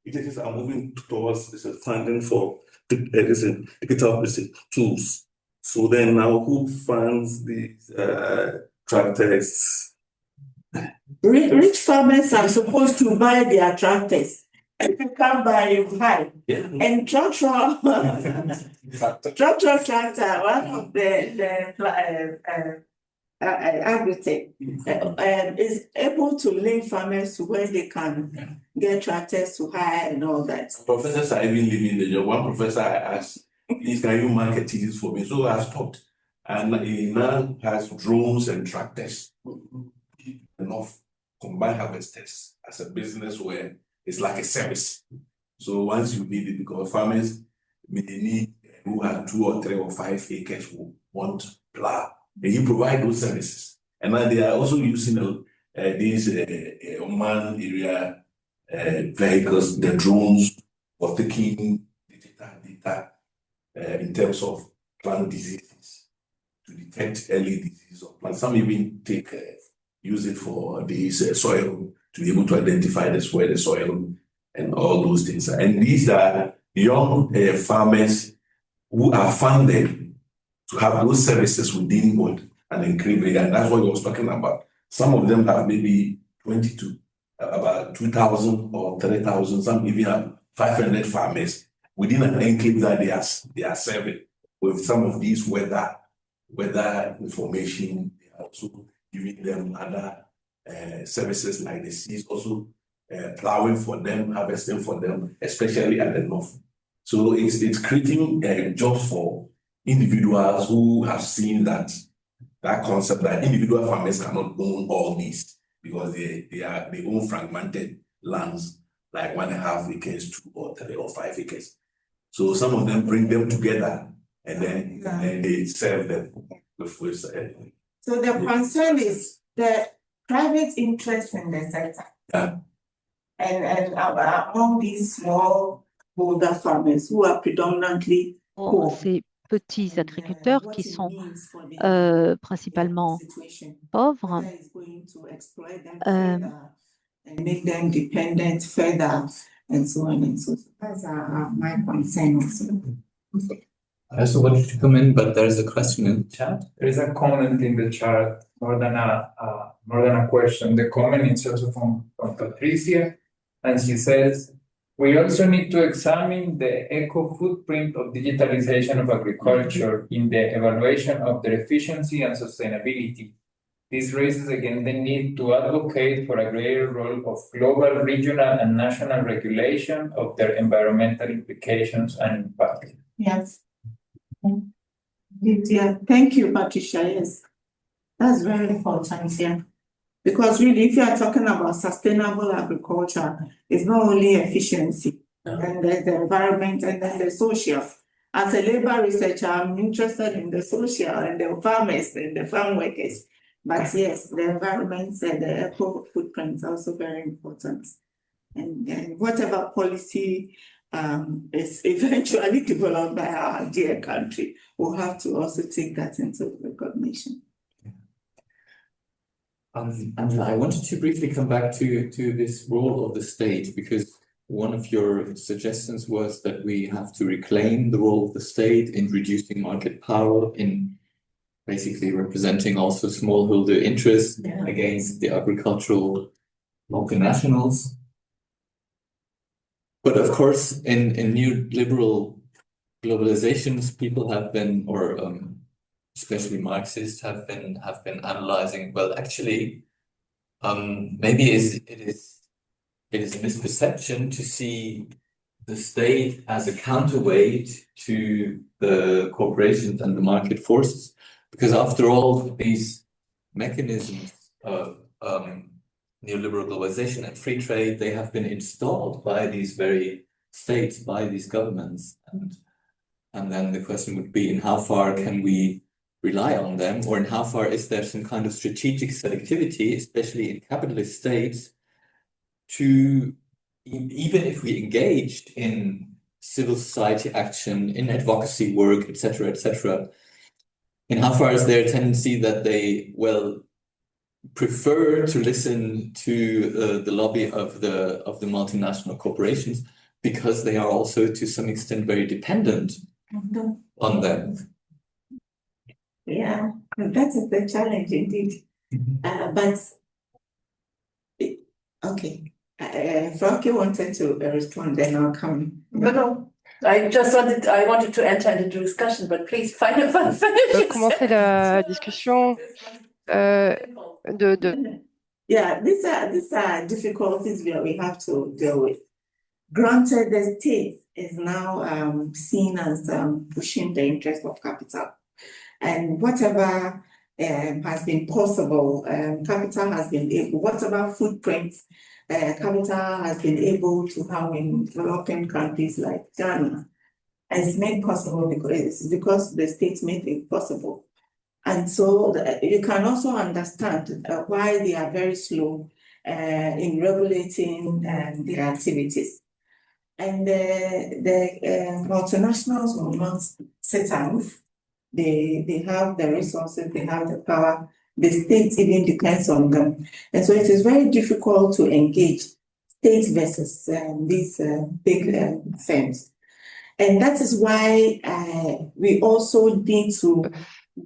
agencies are moving towards funding for digital tools. So then now who funds these tractors? Rich farmers are supposed to buy their tractors. If you can't buy, you buy. Yeah. And tractor, one of the agritech is able to link farmers to where they can get tractors to hire and all that. Professors are even leaving the job. One professor I asked, please can you market this for me? So I stopped. And he now has drones and tractors. Enough combined harvesters as a business where it's like a service. So once you need it, because farmers may need who have 2 or 3 or 5 acres who want plow, and you provide those services. And now they are also using these Oman area vehicles, the drones, for taking digital data in terms of plant diseases to detect early disease of plants. Some even use it for the soil to be able to identify the soil and all those things. And these are young farmers who are funded to have those services within what an enclave, and that's what he was talking about. Some of them have maybe 22, about 2,000 or 3,000. Some even have 500 farmers within an enclave that they are serving with some of these weather information. They are also giving them other services like the seeds, also plowing for them, harvesting for them, especially at the north. So it's creating jobs for individuals who have seen that concept that individual farmers cannot own all these because they own fragmented lands, like 1.5 acres, 2 or 3 or 5 acres. So some of them bring them together and then they serve them with So the concern is the private interest in the sector. Yeah. And among these smallholder farmers who are predominantly poor. Ces petits agriculteurs qui sont principalement pauvres, and make them dependent further, and so on and so forth. That's my concern also. I also wanted to come in, but there's a question in the chat. There is a comment in the chat more than a question. The comment is also from Patricia, and she says, we also need to examine the eco-footprint of digitalization of agriculture in the evaluation of their efficiency and sustainability. This raises again the need to advocate for a greater role of global, regional, and national regulation of their environmental implications and impact. Yes. Yeah, thank you, Patricia. Yes, that's very important. Yeah. Because really, if you are talking about sustainable agriculture, it's not only efficiency, and there's the environment and then the social. As a labor researcher, I'm interested in the social and the farmers and the farm workers. But yes, the environment and the eco footprint is also very important. And whatever policy is eventually developed by our dear country, we'll have to also take that into recognition. Angela, I wanted to briefly come back to this role of the state, because one of your suggestions was that we have to reclaim the role of the state in reducing market power, in basically representing also smallholder interests against the agricultural multinationals. But of course, in neoliberal globalizations, people have been, or especially Marxists have been analyzing, well, actually, maybe it is a misperception to see the state as a counterweight to the corporations and the market forces, because after all, these mechanisms of neoliberal globalization and free trade, they have been installed by these very states, by these governments, and then the question would be, in how far can we rely on them, or in how far is there some kind of strategic selectivity, especially in capitalist states, to, even if we engaged in civil society action, in advocacy work, etc., in how far is there a tendency that they, well, prefer to listen to the lobby of the multinational corporations, because they are also to some extent very dependent on them. Yeah, that is the challenge indeed. But okay, Frankie wanted to respond, then I'll come. No. I wanted to enter into the discussion, but please finish. Commencer la discussion. Yeah, these are difficulties that we have to deal with. Granted, the state is now seen as pushing the interest of capital, and whatever has been possible, capital has been able, whatever footprints capital has been able to have in developing countries like Ghana, and it's made possible because the state made it possible. And so you can also understand why they are very slow in regulating their activities. And the multinationals will not sit aloof. They have the resources, they have the power. The state even depends on them. And so it is very difficult to engage state versus these big firms. And that is why we also need to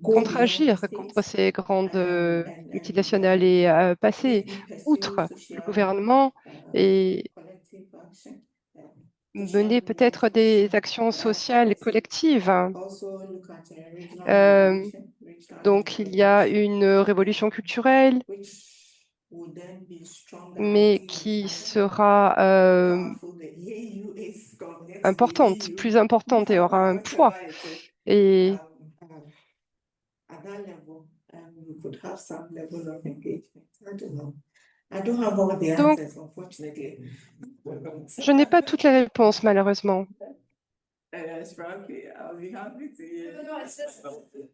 contre-agir contre ces grandes multinationales et passer outre le gouvernement et mener peut-être des actions sociales collectives. Donc, il y a une révolution culturelle, mais qui sera importante, plus importante et aura un poids. Et at that level, we could have some level of engagement. I don't know. I don't have all the donc, answers, unfortunately. je n'ai pas toutes les réponses, malheureusement. Frankly, I'll be happy to hear. No, it's just,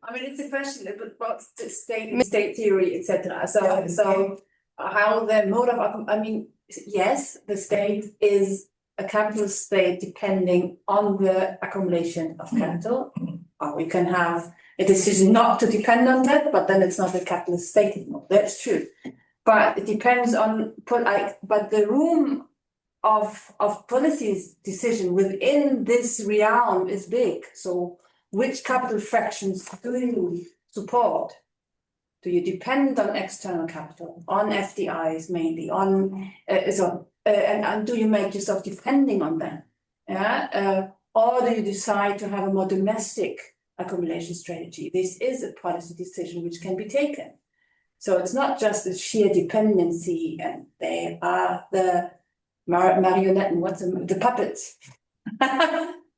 I mean, it's a question about state theory, etc. So how the mode of, I mean, yes, the state is a capitalist state depending on the accumulation of capital. Or we can have a decision not to depend on that, but then it's not a capitalist state anymore. That's true. But it depends on, but the room of policy's decision within this realm is big. So which capital fractions do you support? Do you depend on external capital, on FDIs mainly, on and do you make yourself depending on them? Yeah, or do you decide to have a more domestic accumulation strategy? This is a policy decision which can be taken. So it's not just a sheer dependency, and they are the marionette and the puppets.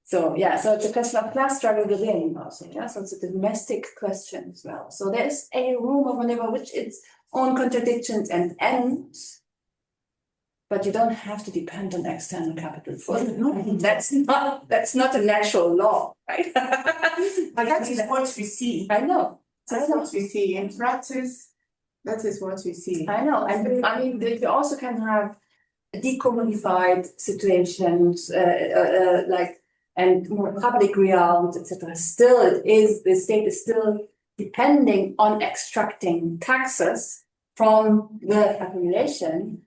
So yeah, so it's a question of class struggle within also. Yeah, so it's a domestic question as well. So there's a room of maneuver which its own contradictions and ends, but you don't have to depend on external capital for it. That's not a natural law, right? But that is what we see. I know. That's what we see in practice. That is what we see. I know, and I mean, you also can have decommodified situations, like and more public realms, etc. Still, the state is still depending on extracting taxes from the accumulation,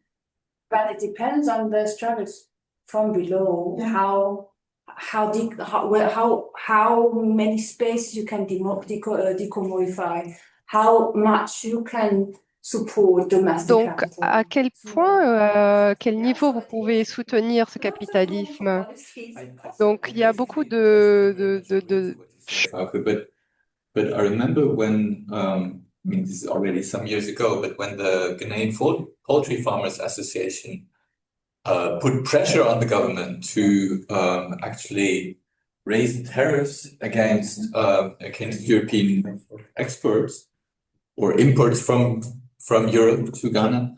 but it depends on the struggles from below. Yeah. How many spaces you can decommodify, how much you can support domestic Donc, capital. à quel point, quel niveau vous pouvez soutenir ce capitalisme? Donc, il y a beaucoup de But I remember when, I mean, this is already some years ago, but when the Ghanaian Poultry Farmers Association put pressure on the government to actually raise tariffs against European exports or imports from Europe to Ghana.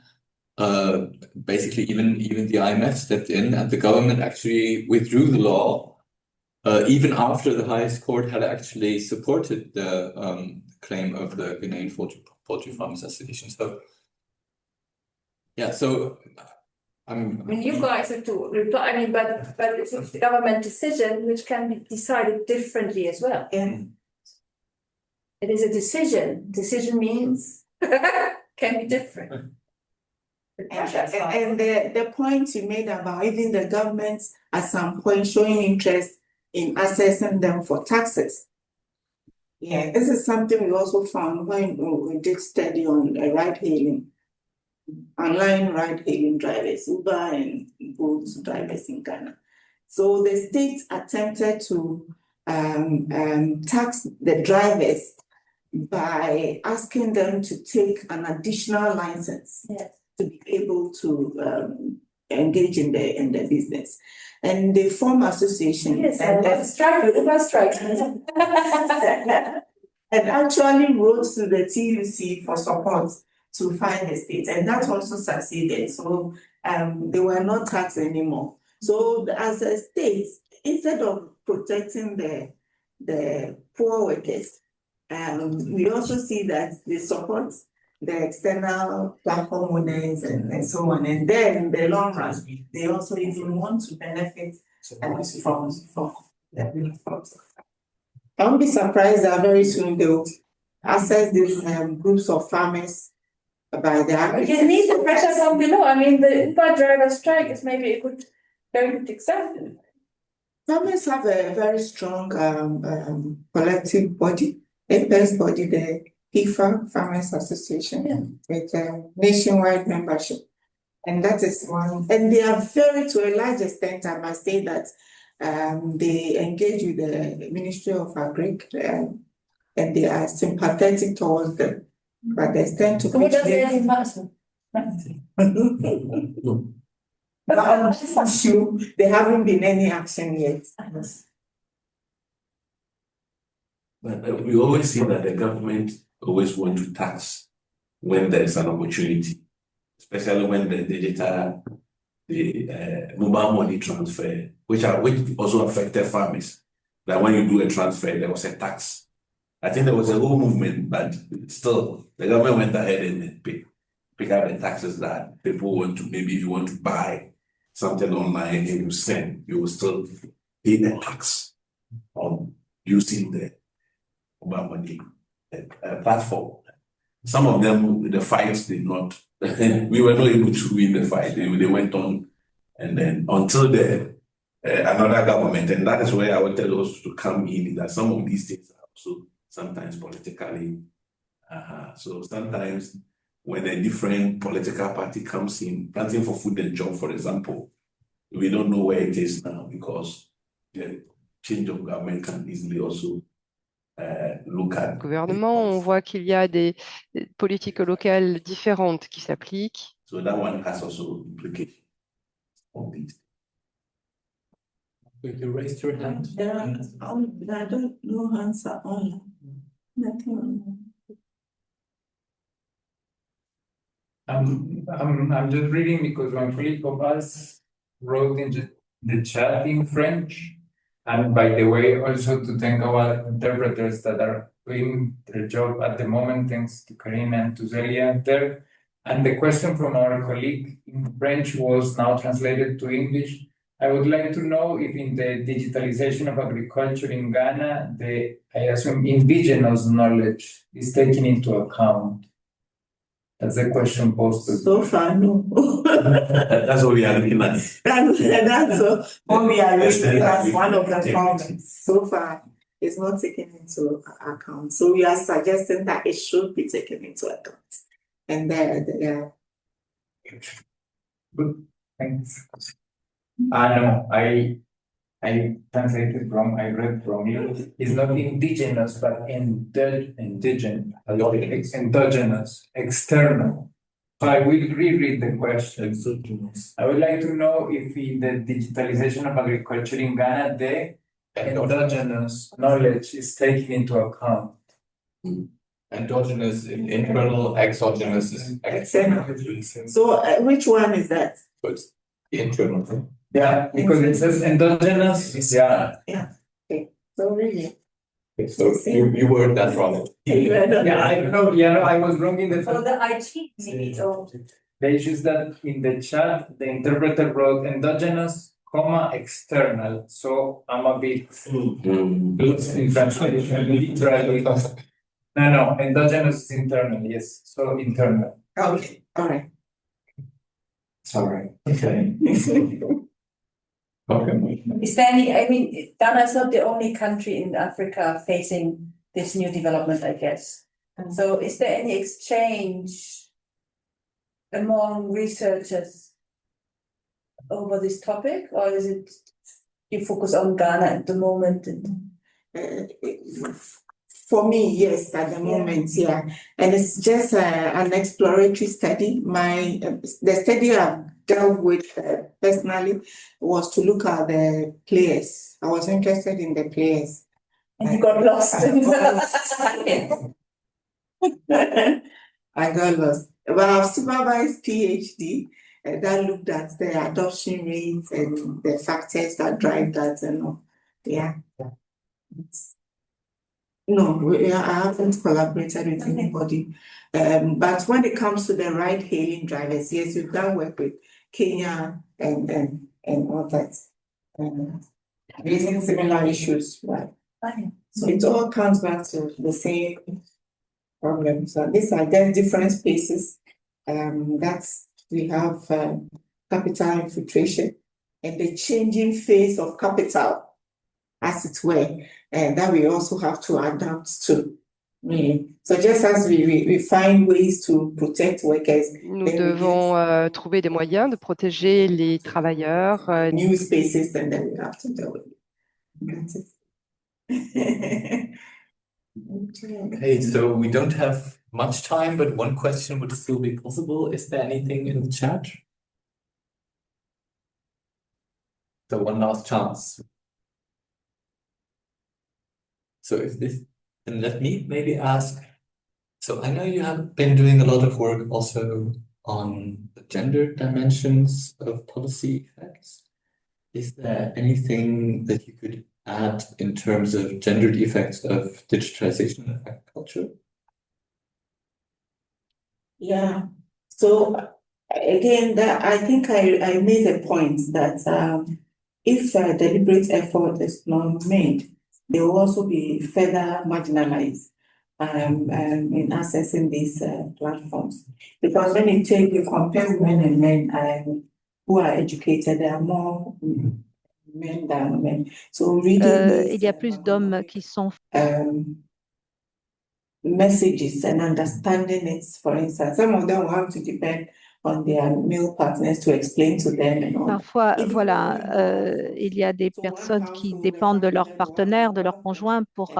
Basically, even the IMF stepped in, and the government actually withdrew the law, even after the highest court had actually supported the claim of the Ghanaian Poultry Farmers Association. So, yeah, so I mean, you guys have to reply. I mean, but it's a government decision which can be decided differently as well. Yeah. It is a decision. Decision means can be different. And the point you made about even the government at some point showing interest in assessing them for taxes. Yeah, this is something we also found when we did study on ride-hailing, online ride-hailing drivers, Uber and Bolt drivers in Ghana. So the state attempted to tax the drivers by asking them to take an additional license. Yes. To be able to engage in the business. And they form association. Yes, and and actually wrote to the TUC for support to find the state, and that also succeeded. So they were not taxed anymore. So as a state, instead of protecting the poor workers, we also see that they support the external platform owners and so on. And then in the long run, they also even want to benefit from the platforms. I won't be surprised that very soon they will access these groups of farmers by the You need the pressure from below. I mean, the Uber driver strike is maybe a very good example. Farmers have a very strong collective body, apex body, the PIFA Farmers Association, with nationwide membership. And that is one, and they are very, to a large extent, I must say that they engage with the Ministry of Agric, and they are sympathetic towards them. But they tend to. So what does that matter? But on this issue, there haven't been any action yet. But we always see that the government always want to tax when there is an opportunity, especially when the mobile money transfer, which also affected farmers. That when you do a transfer, there was a tax. I think there was a whole movement, but still, the government went ahead and pick up the taxes that people want to. Maybe if you want to buy something online and you send, you will still pay the tax on using the mobile money platform. Some of them, the fights did not. We were not able to win the fight. They went on, and then until another government, and that is where I wanted us to come in. That some of these things are also sometimes politically. So sometimes when a different political party comes in, planting for food and job, for example, we don't know where it is now because the change of government can easily also look at. Gouvernement, on voit qu'il y a des politiques locales différentes qui s'appliquent. So that one has also implications on these. You raised your hand. I don't know hands are on. Nothing. I'm just reading because one colleague of us wrote in the chat in French. And by the way, also to thank our interpreters that are doing their job at the moment, thanks to Karina and to Zelia there. And the question from our colleague in French was now translated to English. I would like to know if in the digitalization of agriculture in Ghana, I assume indigenous knowledge is taken into account. That's the question posted. So far, no. That's what we are looking at. That's what we are looking at. That's one of the problems. So far, it's not taken into account. So we are suggesting that it should be taken into account. And yeah. Good, thanks. No, I translated wrong. I read wrongly. It's not indigenous, but indigenous, external. So I will reread the question. I would like to know if in the digitalization of agriculture in Ghana, the endogenous knowledge is taken into account. Endogenous, internal, exogenous is External. So which one is that? It's internal. Yeah, because it says endogenous. Yeah. Okay. So really. Okay, so you word that wrong. Yeah, I know. Yeah, I was wrong in the. For the IT maybe, or The issue is that in the chat, the interpreter wrote endogenous, external. So I'm a bit lost in translation. Literally. No, endogenous is internal. Yes, so internal. Okay. All right. Sorry. Okay. Okay. is there any, I mean, Ghana is not the only country in Africa facing this new development, I guess. And so is there any exchange among researchers over this topic, or is it you focus on Ghana at the moment? For me, yes, at the moment, yeah. And it's just an exploratory study. The study I've dealt with personally was to look at the players. I was interested in the players. And you got lost. I got lost. But I've supervised PhD that looked at the adoption rates and the factors that drive that and all. Yeah. No, I haven't collaborated with anybody. But when it comes to the ride-hailing drivers, yes, we've done work with Kenya and all that. Raising similar issues, right? So it all comes back to the same problem. So these are just different spaces. That's we have capital infiltration and the changing face of capital, as it were, and that we also have to adapt to. Really. So just as we find ways to protect workers, Nous devons trouver des moyens de protéger les travailleurs. New spaces, and then we have to deal with it. Okay, so we don't have much time, but one question would still be possible. Is there anything in the chat? So one last chance. So if this, then let me maybe ask. So I know you have been doing a lot of work also on the gender dimensions of policy effects. Is there anything that you could add in terms of gendered effects of digitalization in agriculture? Yeah. So again, that I think I made a point that if deliberate effort is not made, they will also be further marginalized in accessing these platforms. Because when you compare women and men who are educated, there are more men than women. So reading Il y a plus d'hommes qui sont messages and understanding it, for instance, some of them will have to depend on their male partners to explain to them and all. Parfois, voilà, il y a des personnes qui dépendent de leur partenaire, de leur conjoint pour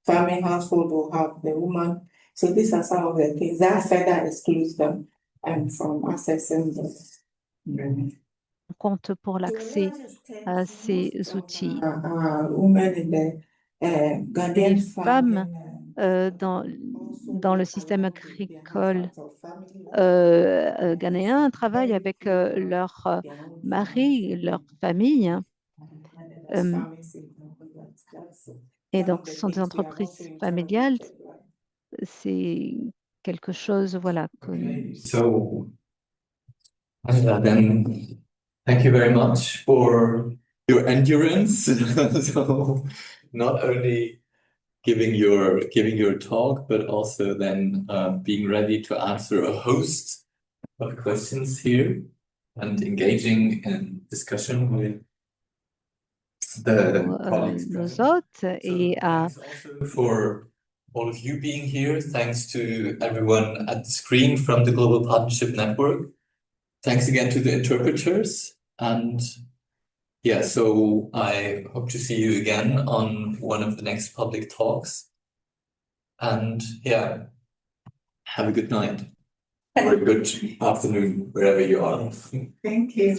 Family household will have the woman. So these are some of the things that further excludes them from accessing the compte pour l'accès à ces outils. Women in the Les Ghanaian femmes dans le système agricole ghanéen travaillent avec leur mari, leur famille. Et donc, ce sont des entreprises familiales. C'est quelque chose, voilà. So, Angela, then thank you very much for your endurance. So, not only giving your talk, but also then being ready to answer a host of questions here and engaging in discussion with the colleagues nos hôtes et thanks also for all of you being here. Thanks to everyone at the screen from the Global Partnership Network. Thanks again to the interpreters. And yeah, so I hope to see you again on one of the next public talks. And yeah, have a good night or a good afternoon, wherever you are. Thank you.